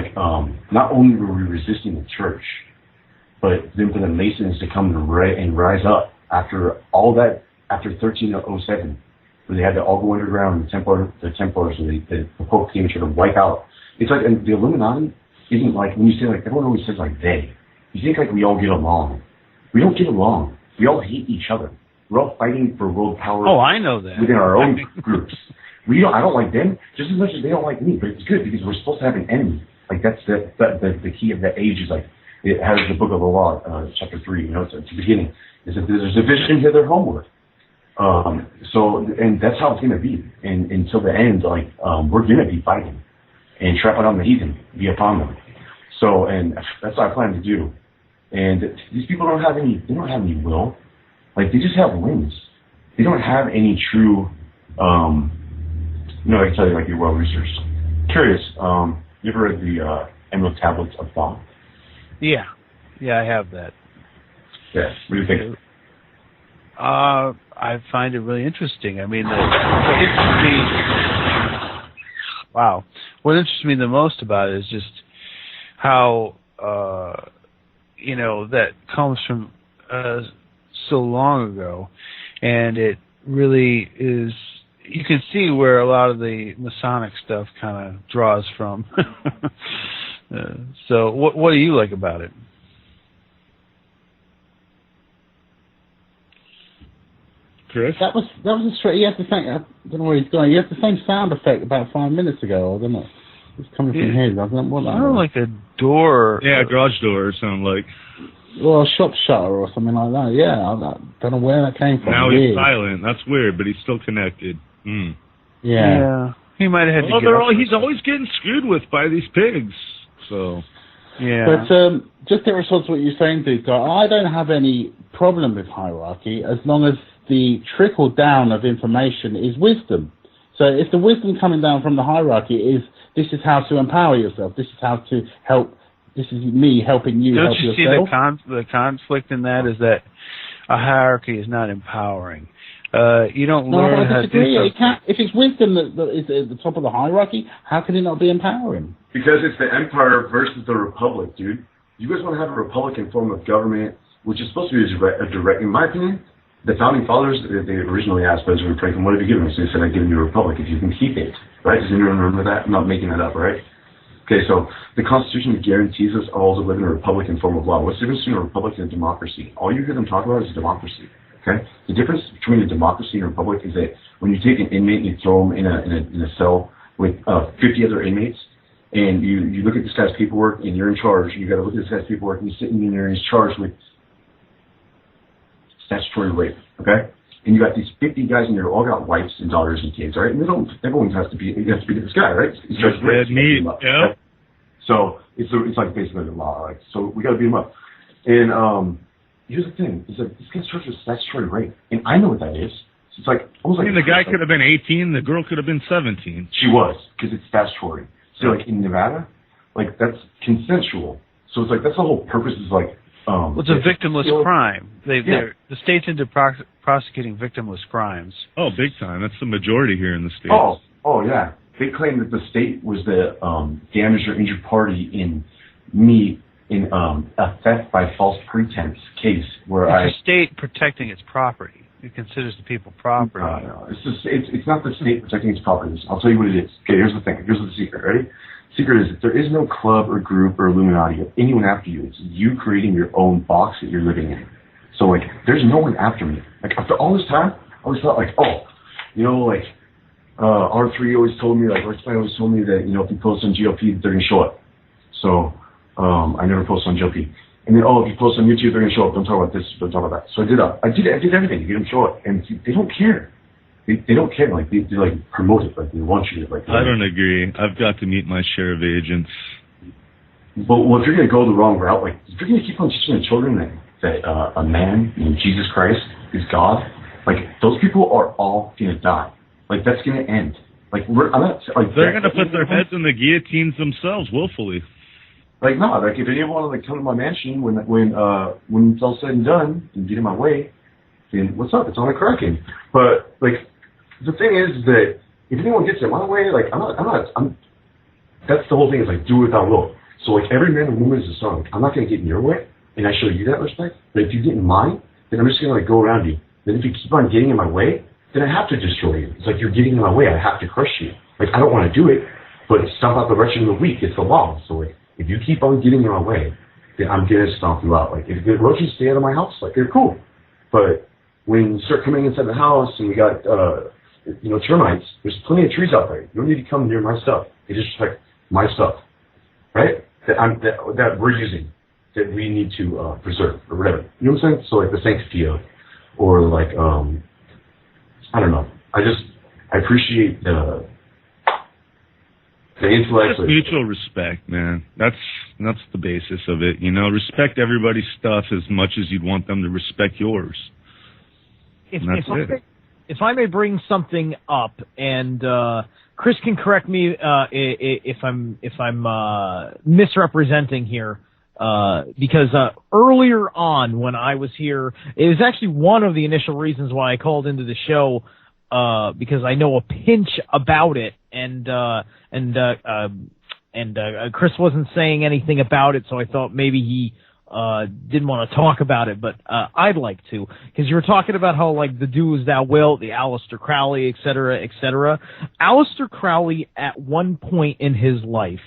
not only were we resisting the church, but then for the Masons to come and rise up after all that, after 1307, where they had to all go underground, the Templars, the Pope came and tried to wipe out. It's like the Illuminati isn't like, when you say everyone always says they. You think we all get along. We don't get along. We all hate each other. We're all fighting for world power. Oh, I know that. Within our own groups. I don't like them just as much as they don't like me, but it's good because we're supposed to have an enemy. That's the key of that age is it has the book of the law, chapter 3, it's the beginning. Is that there's a division to their homework. And that's how it's going to be. And until the end, we're going to be fighting and trampling on the heathen, be upon them. So, and that's what I plan to do. And these people don't have any will. They just have limbs. They don't have any true, I can tell you you're well researched. Curious, you ever read the Emerald Tablets of Thought? Yeah, I have that. Yeah, what do you think? I find it really interesting. I mean, what interests me the most about it is just how, that comes from so long ago, and it really is. You can see where a lot of the Masonic stuff kind of draws from. So, what do you like about it? Chris? That was a straight. You had the same. I don't know where he's going. You had the same sound effect about 5 minutes ago, didn't it? It's coming from his. I don't know what that was. Like a door. Yeah, a garage door. Sound like. Well, a shop shutter or something like that. Yeah, I don't know where that came from. Now he's silent. That's weird, but he's still connected. Mm. Yeah. He might have had to get he's always getting screwed with by these pigs. So. Yeah. But just in response to what you're saying, Duke, I don't have any problem with hierarchy as long as the trickle down of information is wisdom. So if the wisdom coming down from the hierarchy is this is how to empower yourself, this is how to help, this is me helping you help yourself. Don't you see the conflict in that is that a hierarchy is not empowering. You don't No, learn I how to do disagree. something. It can't, if it's wisdom that is at the top of the hierarchy, how can it not be empowering? Because it's the empire versus the republic, dude. You guys want to have a republican form of government, which is supposed to be a direct, in my opinion, the founding fathers, they originally asked President Franklin, what have you given us? So he said, I've given you a republic if you can keep it. Right? Does anyone remember that? I'm not making that up, right? Okay, so the Constitution guarantees us all to live in a republican form of law. What's the difference between a republic and a democracy? All you hear them talk about is democracy. Okay? The difference between a democracy and a republic is that when you take an inmate and you throw him in a cell with 50 other inmates, and you look at this guy's paperwork and you're in charge, you got to look at this guy's paperwork and he's sitting in there and he's charged with statutory rape. Okay? And you got these 50 guys in there, all got wives and daughters and kids, right? And everyone has to be this guy, right? He's charged with rape. Yeah. So it's like basically the law, right? So we got to beat him up. And here's the thing: is that this guy's charged with statutory rape, and I know what that is. So it's like almost like the guy could have been 18, the girl could have been 17. She was, because it's statutory. So like in Nevada, like that's consensual. So it's like that's the whole purpose. Is like it's a victimless crime. The state's into prosecuting victimless crimes. Oh, big time! That's the majority here in the States. Oh yeah. They claim that the state was the damaged or injured party in a theft by false pretense case where it's the state protecting its property. It considers the people property. No. It's not the state protecting its property. I'll tell you what it is. Okay, here's the thing. Here's the secret. Ready? Secret is that there is no club or group or Illuminati or anyone after you. It's you creating your own box that you're living in. So like, there's no one after me. Like after all this time, I always thought like, R3 always told me, like, Rex always told me that, if you post on GLP, they're going to show up. So, I never post on GLP. And then, if you post on YouTube, they're going to show up. Don't talk about this, don't talk about that. So I did everything to get them to show up. And they don't care. They don't care. Like, they like, promote it. Like, they want you to, like... I don't agree. I've got to meet my share of agents. Well, if you're going to go the wrong route, like, if you're going to keep on teaching the children that a man named Jesus Christ is God, like, those people are all going to die. Like, that's going to end. Like, I'm not... Like, they're going to put their heads in the guillotines themselves, willfully. Like, no, like, if anyone want to, like, come to my mansion when it's all said and done and get in my way, then what's up? It's on a cracking. But, like, the thing is that if anyone gets in my way, like, that's the whole thing is, like, do without will. So, like, every man and woman is a son. I'm not going to get in your way, and I show you that respect. But if you get in mine, then I'm just going to, like, go around you. Then if you keep on getting in my way, then I have to destroy you. It's like you're getting in my way. I have to crush you. Like, I don't want to do it, but stomp out the wretched and the weak. It's the law. So, like, if you keep on getting in my way, then I'm going to stomp you out. Like, if the roaches stay out of my house, like, they're cool. But when you start coming inside the house and we got, termites, there's plenty of trees out there. You don't need to come near my stuff. They disrespect my stuff, right? That we're using, that we need to preserve or whatever. You know what I'm saying? So, like, the sanctity of, or, like, I don't know. I appreciate the intellect. Just mutual respect, man. That's the basis of it. Respect everybody's stuff as much as you'd want them to respect yours. If I may bring something up, and Chris can correct me if I'm misrepresenting here. Because earlier on when I was here, it was actually one of the initial reasons why I called into the show, because I know a pinch about it, and Chris wasn't saying anything about it, so I thought maybe he didn't want to talk about it, but I'd like to, because you were talking about how, like, the do as thou wilt, the Aleister Crowley, et cetera, et cetera. Aleister Crowley, at one point in his life,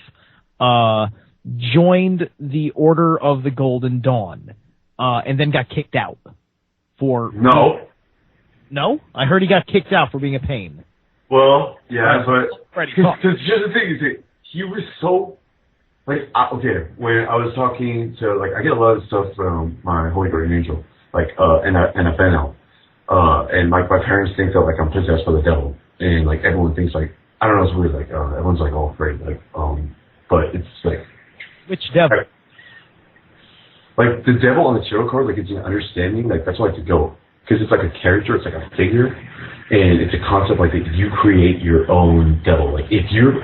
joined the Order of the Golden Dawn, and then got kicked out for... No? I heard he got kicked out for being a pain. Well, yeah, but... Because here's the thing, is that he was so... Like, when I was talking to... Like, I get a lot of stuff from my Holy Guardian Angel, like, and a fan out. And, like, my parents think that, like, I'm possessed by the devil. And, like, everyone thinks, like... I don't know, it's weird, like, everyone's, like, all afraid, like, but it's, like... Which devil? Like, the devil on the tarot card, like, it's an understanding, like, that's why I like to go. Because it's like a character, it's like a figure, and it's a concept, like, that you create your own devil. Like, if you're,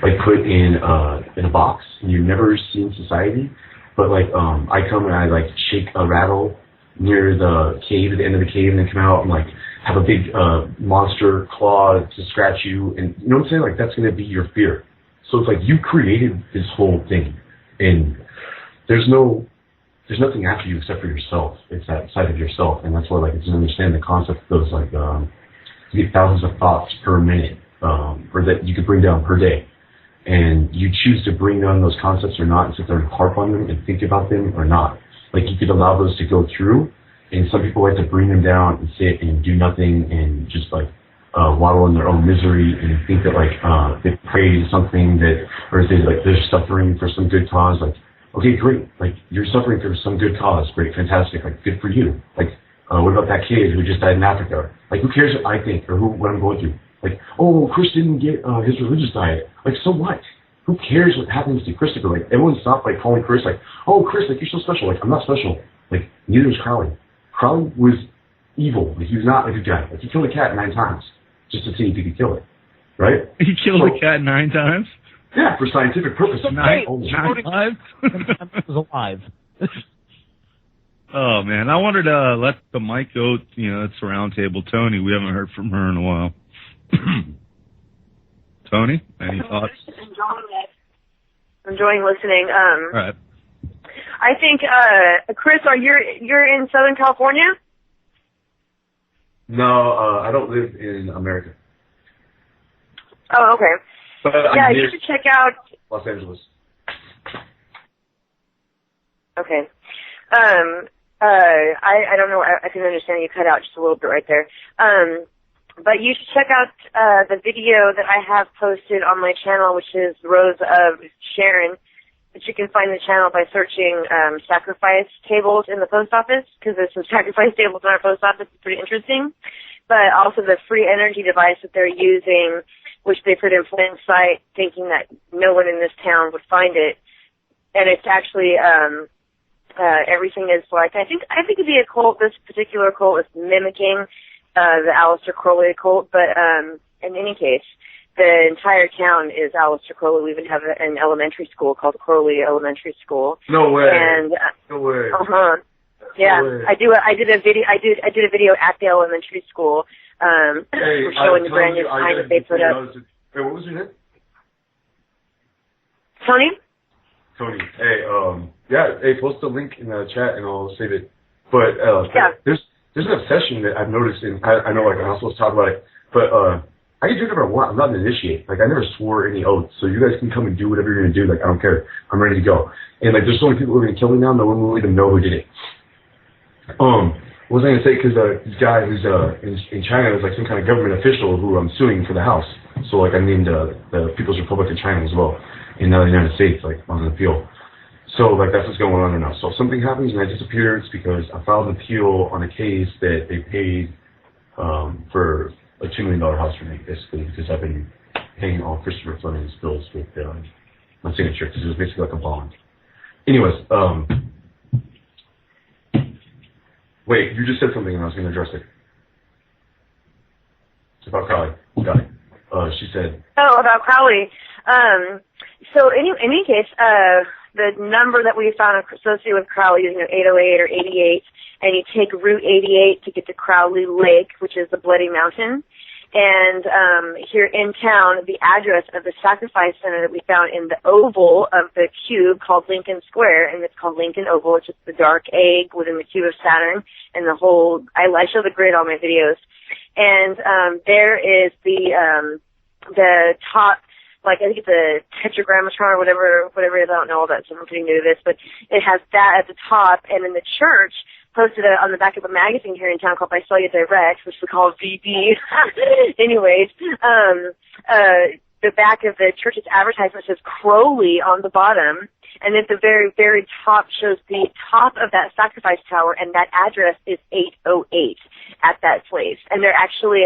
like, put in a box, and you've never seen society, but, like, I come and I, like, shake a rattle near the cave, at the end of the cave, and then come out, and, like, have a big monster claw to scratch you, and you know what I'm saying? Like that's going to be your fear. So it's like you created this whole thing, and there's nothing after you except for yourself. It's that side of yourself, and that's why like it's to understand the concept of those like you get thousands of thoughts per minute, or that you could bring down per day, and you choose to bring down those concepts or not, and sit there and harp on them and think about them or not. Like you could allow those to go through, and some people like to bring them down and sit and do nothing and just like waddle in their own misery and think that like they pray to something that, or they like they're suffering for some good cause. Like, okay, great. Like you're suffering for some good cause. Great, fantastic. Like good for you. Like what about that kid who just died in Africa? Like who cares what I think or what I'm going through? Like, oh, Chris didn't get his religious diet. Like, so what? Who cares what happens to Christopher? Like everyone stopped like calling Chris like, oh Chris, like you're so special. Like I'm not special. Like neither was Crowley. Crowley was evil. Like he was not a good guy. Like he killed a cat 9 times just to see if he could kill it. Right? He killed a cat 9 times? Yeah, for scientific purposes. 9 times? It was alive. Oh man, I wanted to let the mic go. You know, it's a round table. Tony, we haven't heard from her in a while. Tony, any thoughts? Enjoying listening. All right. I think, Chris, you're in Southern California? No, I don't live in America. Oh, okay. But yeah, you should check out Los Angeles. Okay. I don't know. I can understand you cut out just a little bit right there. But you should check out the video that I have posted on my channel, which is Rose of Sharon. But you can find the channel by searching sacrifice tables in the post office, because there's some sacrifice tables in our post office. It's pretty interesting. But also the free energy device that they're using, which they put in plain sight, thinking that no one in this town would find it. And it's actually everything is like I think it'd be a cult. This particular cult is mimicking the Aleister Crowley cult, but in any case, the entire town is Aleister Crowley. We even have an elementary school called Crowley Elementary School. No way. And no way. Yeah, No way. I did a video at the elementary school showing the brand new sign that they put up. Hey, what was your name? Tony. Tony. Hey, hey, post the link in the chat and I'll save it. But there's an obsession that I've noticed, and I know like I'm not supposed to talk about it, but I can do whatever I want. I'm not an initiate. Like I never swore any oaths, so you guys can come and do whatever you're gonna do. Like I don't care. I'm ready to go. And like there's so many people who are gonna kill me now. No one will even know who did it. What was I gonna say? Because this guy who's in China is like some kind of government official who I'm suing for the house. So like I named the People's Republic of China as well in the United States, like on an appeal. So like that's what's going on right now. So if something happens and I disappear, it's because I filed an appeal on a case that they paid for a $2 million house for me, basically, because I've been paying all Christopher Fleming's bills with my signature, because it was basically like a bond. Anyways, wait, you just said something and I was going to address it. It's about Crowley. Got it. She said. Oh, about Crowley. So in any case, the number that we found associated with Crowley is 808 or 88, and you take Route 88 to get to Crowley Lake, which is the Bloody Mountain. And here in town, the address of the sacrifice center that we found in the oval of the cube called Lincoln Square, and it's called Lincoln Oval. It's just the dark egg within the cube of Saturn, and the whole. I show the grid on my videos, and there is the top. Like, I think it's a tetragrammatron or whatever it is. I don't know all that, so I'm pretty new to this, but it has that at the top, and in the church, posted on the back of a magazine here in town called Visalia Direct, which we call VD. Anyways, the back of the church's advertisement says Crowley on the bottom, and at the very, very top shows the top of that sacrifice tower, and that address is 808 at that place. And they're actually,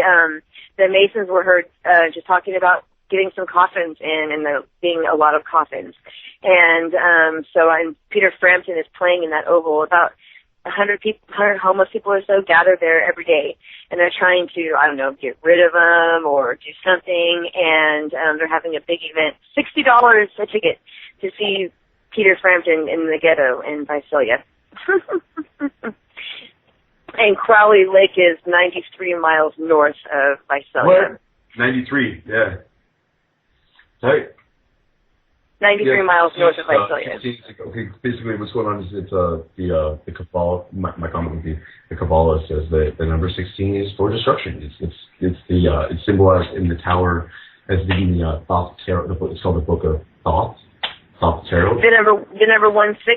the Masons were heard just talking about getting some coffins in, and there being a lot of coffins. And Peter Frampton is playing in that oval. About 100 homeless people or so gather there every day, and they're trying to, I don't know, get rid of them or do something, and they're having a big event. $60 a ticket to see Peter Frampton in the ghetto in Visalia. And Crowley Lake is 93 miles north of Visalia. What? 93, yeah. Right. 93 miles north of Visalia. Okay, basically what's going on is it's the Kabbalah, my comment would be, the Kabbalah says that the number 16 is for destruction. It's symbolized in the tower as the Thoth Tarot. It's called the Book of Thoth Tarot. The number 16?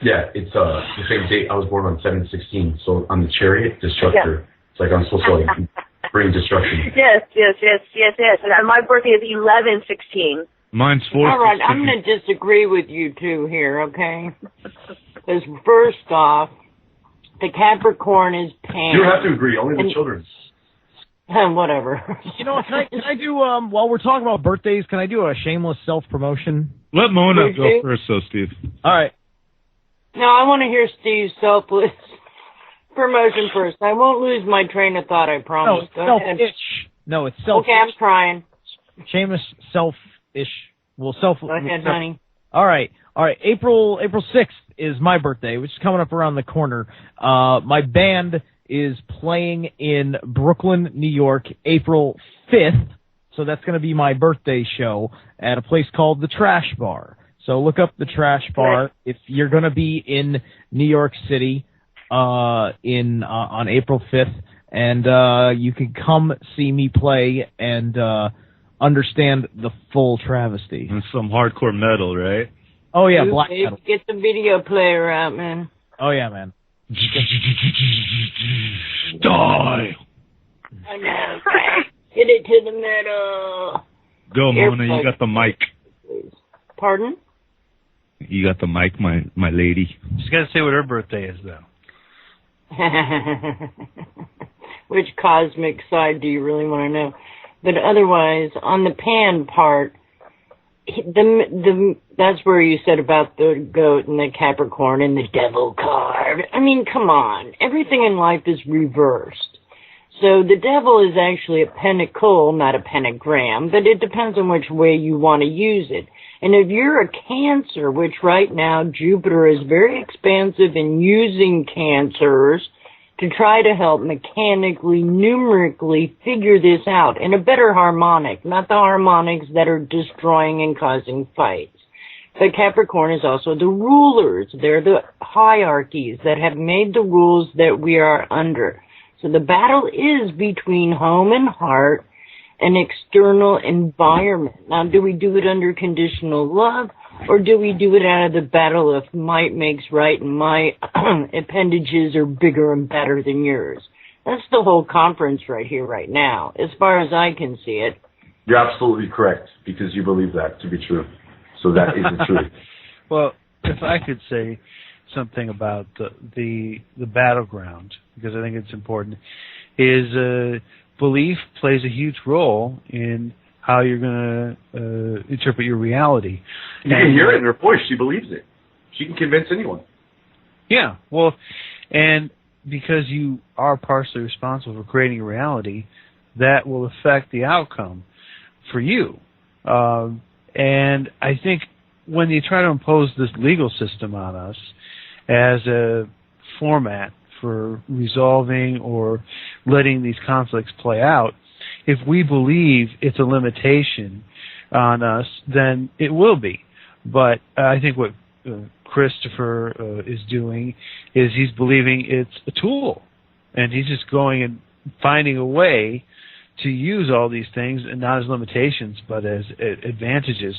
Yeah, it's the same date. I was born on 7/16, so I'm the chariot destructor. Yeah. It's like I'm supposed to like bring destruction. Yes. And my birthday is 11/16. Mine's 4. All right, I'm going to disagree with you two here, okay? Because first off, the Capricorn is Pan. You don't have to agree. Only the children. Whatever. You know what? Can I do while we're talking about birthdays? Can I do a shameless self-promotion? Let Mona go first, though, Steve. All right. No, I want to hear Steve's selfless promotion first. I won't lose my train of thought. I promise. No, self-ish. No, it's self. Okay, I'm trying. Shameless self-ish. Well, self. Go ahead, honey. All right. April 6th is my birthday, which is coming up around the corner. My band is playing in Brooklyn, New York, April 5th. So that's going to be my birthday show at a place called the Trash Bar. So look up the Trash Bar if you're going to be in New York City on April 5th, and you can come see me play and understand the full travesty. And some hardcore metal, right? Oh yeah, black metal. Get the video player out, man. Oh yeah, man. Die. I know. Get it to the middle. Go, Mona. You got the mic. Pardon? You got the mic, my lady. She's got to say what her birthday is, though. Which cosmic side do you really want to know? But otherwise, on the Pan part, that's where you said about the goat and the Capricorn and the devil card. I mean, come on. Everything in life is reversed. So the devil is actually a pentacle, not a pentagram, but it depends on which way you want to use it. And if you're a Cancer, which right now Jupiter is very expansive in using Cancers to try to help mechanically, numerically figure this out in a better harmonic, not the harmonics that are destroying and causing fights. But Capricorn is also the rulers. They're the hierarchies that have made the rules that we are under. So the battle is between home and heart and external environment. Now, do we do it under conditional love, or do we do it out of the battle of might makes right and my appendages are bigger and better than yours? That's the whole conference right here, right now, as far as I can see it. You're absolutely correct, because you believe that to be true. So that is the truth. Well, if I could say something about the battleground, because I think it's important, is belief plays a huge role in how you're going to interpret your reality. You can hear it in her voice. She believes it. She can convince anyone. Yeah, well, and because you are partially responsible for creating a reality, that will affect the outcome for you. And I think when you try to impose this legal system on us as a format for resolving or letting these conflicts play out, if we believe it's a limitation on us, then it will be. But I think what Christopher is doing is he's believing it's a tool, and he's just going and finding a way to use all these things, and not as limitations, but as advantages.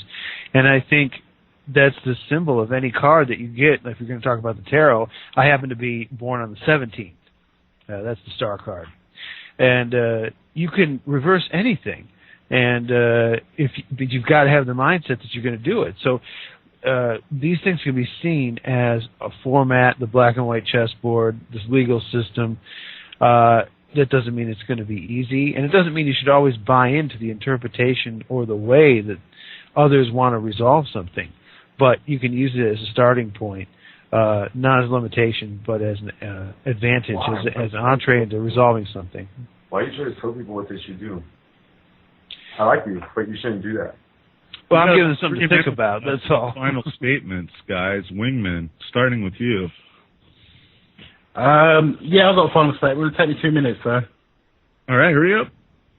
And I think that's the symbol of any card that you get. If you're going to talk about the tarot, I happen to be born on the 17th. That's the star card. And you can reverse anything. And but you've got to have the mindset that you're going to do it. So these things can be seen as a format, the black and white chessboard, this legal system. That doesn't mean it's going to be easy. And it doesn't mean you should always buy into the interpretation or the way that others want to resolve something. But you can use it as a starting point, not as a limitation, but as an advantage, as an entree into resolving something. Why are you trying to tell people what they should do? I like you, but you shouldn't do that. Well, I'm giving them something to think about, that's all. Final statements, guys. Wingman, starting with you. Yeah, I've got a final statement. It'll take me 2 minutes, though. All right, hurry up.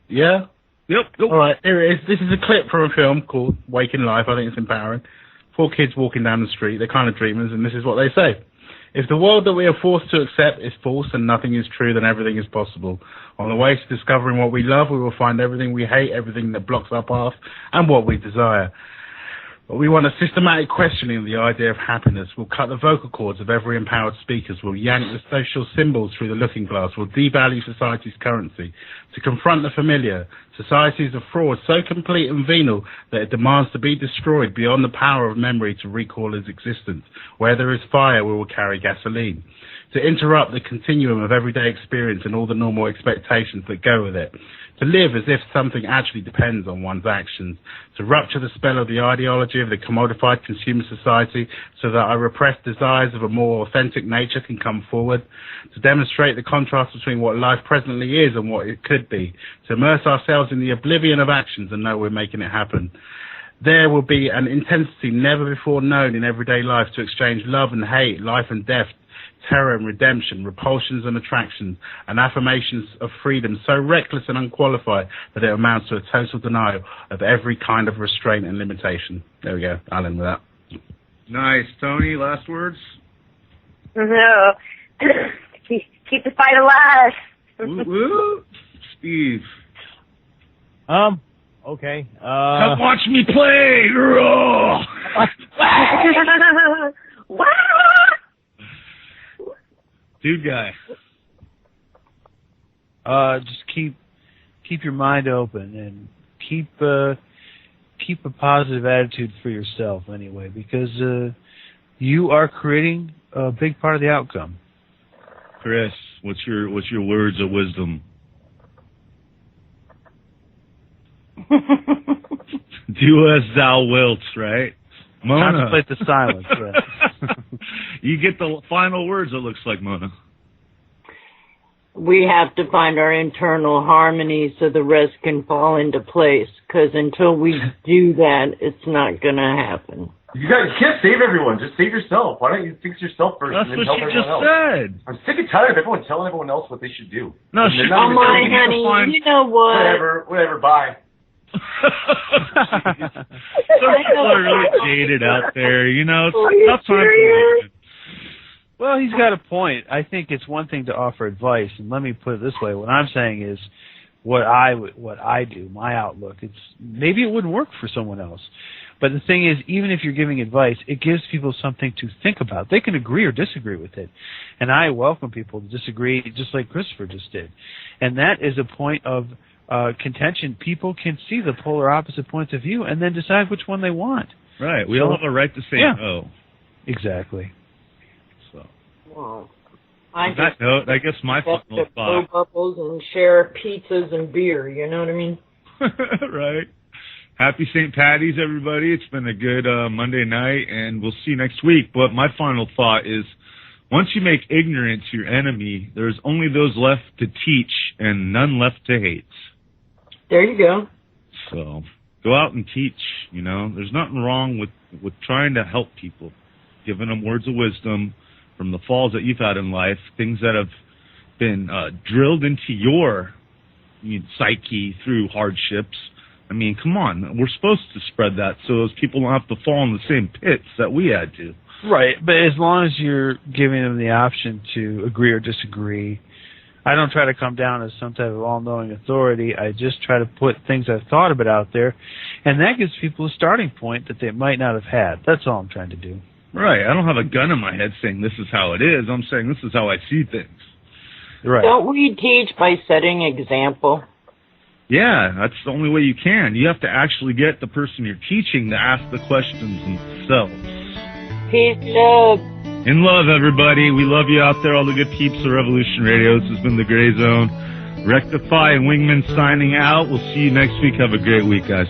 Yeah? Yep. All right, here it is. This is a clip from a film called Waking Life. I think it's empowering. 4 kids walking down the street. They're kind of dreamers, and this is what they say. If the world that we are forced to accept is false and nothing is true, then everything is possible. On the way to discovering what we love, we will find everything we hate, everything that blocks our path, and what we desire. But we want a systematic questioning of the idea of happiness. We'll cut the vocal cords of every empowered speaker. We'll yank the social symbols through the looking glass. We'll devalue society's currency. To confront the familiar, society is a fraud so complete and venal that it demands to be destroyed beyond the power of memory to recall its existence. Where there is fire, we will carry gasoline. To interrupt the continuum of everyday experience and all the normal expectations that go with it. To live as if something actually depends on one's actions. To rupture the spell of the ideology of the commodified consumer society so that our repressed desires of a more authentic nature can come forward. To demonstrate the contrast between what life presently is and what it could be. To immerse ourselves in the oblivion of actions and know we're making it happen. There will be an intensity never before known in everyday life to exchange love and hate, life and death, terror and redemption, repulsions and attractions, and affirmations of freedom so reckless and unqualified that it amounts to a total denial of every kind of restraint and limitation. There we go. I'll end with that. Nice. Tony, last words? No. Keep the fight alive. Woo-woo. Steve. Okay. Come watch me play! Dude guy. Just keep your mind open and keep a positive attitude for yourself anyway, because you are creating a big part of the outcome. Chris, what's your words of wisdom? Do as thou wilt, right? Mona. Contemplate the silence. Right? You get the final words, it looks like, Mona. We have to find our internal harmony so the rest can fall into place, because until we do that, it's not going to happen. You can't save everyone. Just save yourself. Why don't you fix yourself first? That's and then what help she just everyone else? said. I'm sick and tired of everyone telling everyone else what they should do. No, And they're she. not Oh even my doing it. honey, you know what? Whatever, bye. Some people are really jaded out there, you know. It's tough time for women. Well, he's got a point. I think it's one thing to offer advice, and let me put it this way: what I'm saying is, what I do, my outlook. It's maybe it wouldn't work for someone else, but the thing is, even if you're giving advice, it gives people something to think about. They can agree or disagree with it, and I welcome people to disagree, just like Christopher just did, and that is a point of contention. People can see the polar opposite points of view and then decide which one they want. Right. We all have a right to say no. Exactly. So. Well, on that note, I guess my final blow thought. bubbles and share pizzas and beer. You know what I mean? Right. Happy St. Patty's, everybody. It's been a good Monday night, and we'll see you next week. But my final thought is, once you make ignorance your enemy, there's only those left to teach and none left to hate. There you go. So go out and teach, you know. There's nothing wrong with trying to help people, giving them words of wisdom from the falls that you've had in life, things that have been drilled into your psyche through hardships. I mean, come on. We're supposed to spread that so those people don't have to fall in the same pits that we had to. Right, but as long as you're giving them the option to agree or disagree, I don't try to come down as some type of all-knowing authority. I just try to put things I've thought about out there, and that gives people a starting point that they might not have had. That's all I'm trying to do. Right. I don't have a gun in my head saying this is how it is. I'm saying this is how I see things. Right. Don't we teach by setting example? Yeah, that's the only way you can. You have to actually get the person you're teaching to ask the questions themselves. Peace, love. In love, everybody. We love you out there, all the good peeps of Revolution Radio. This has been The Gray Zone. Rectify and Wingman signing out. We'll see you next week. Have a great week, guys.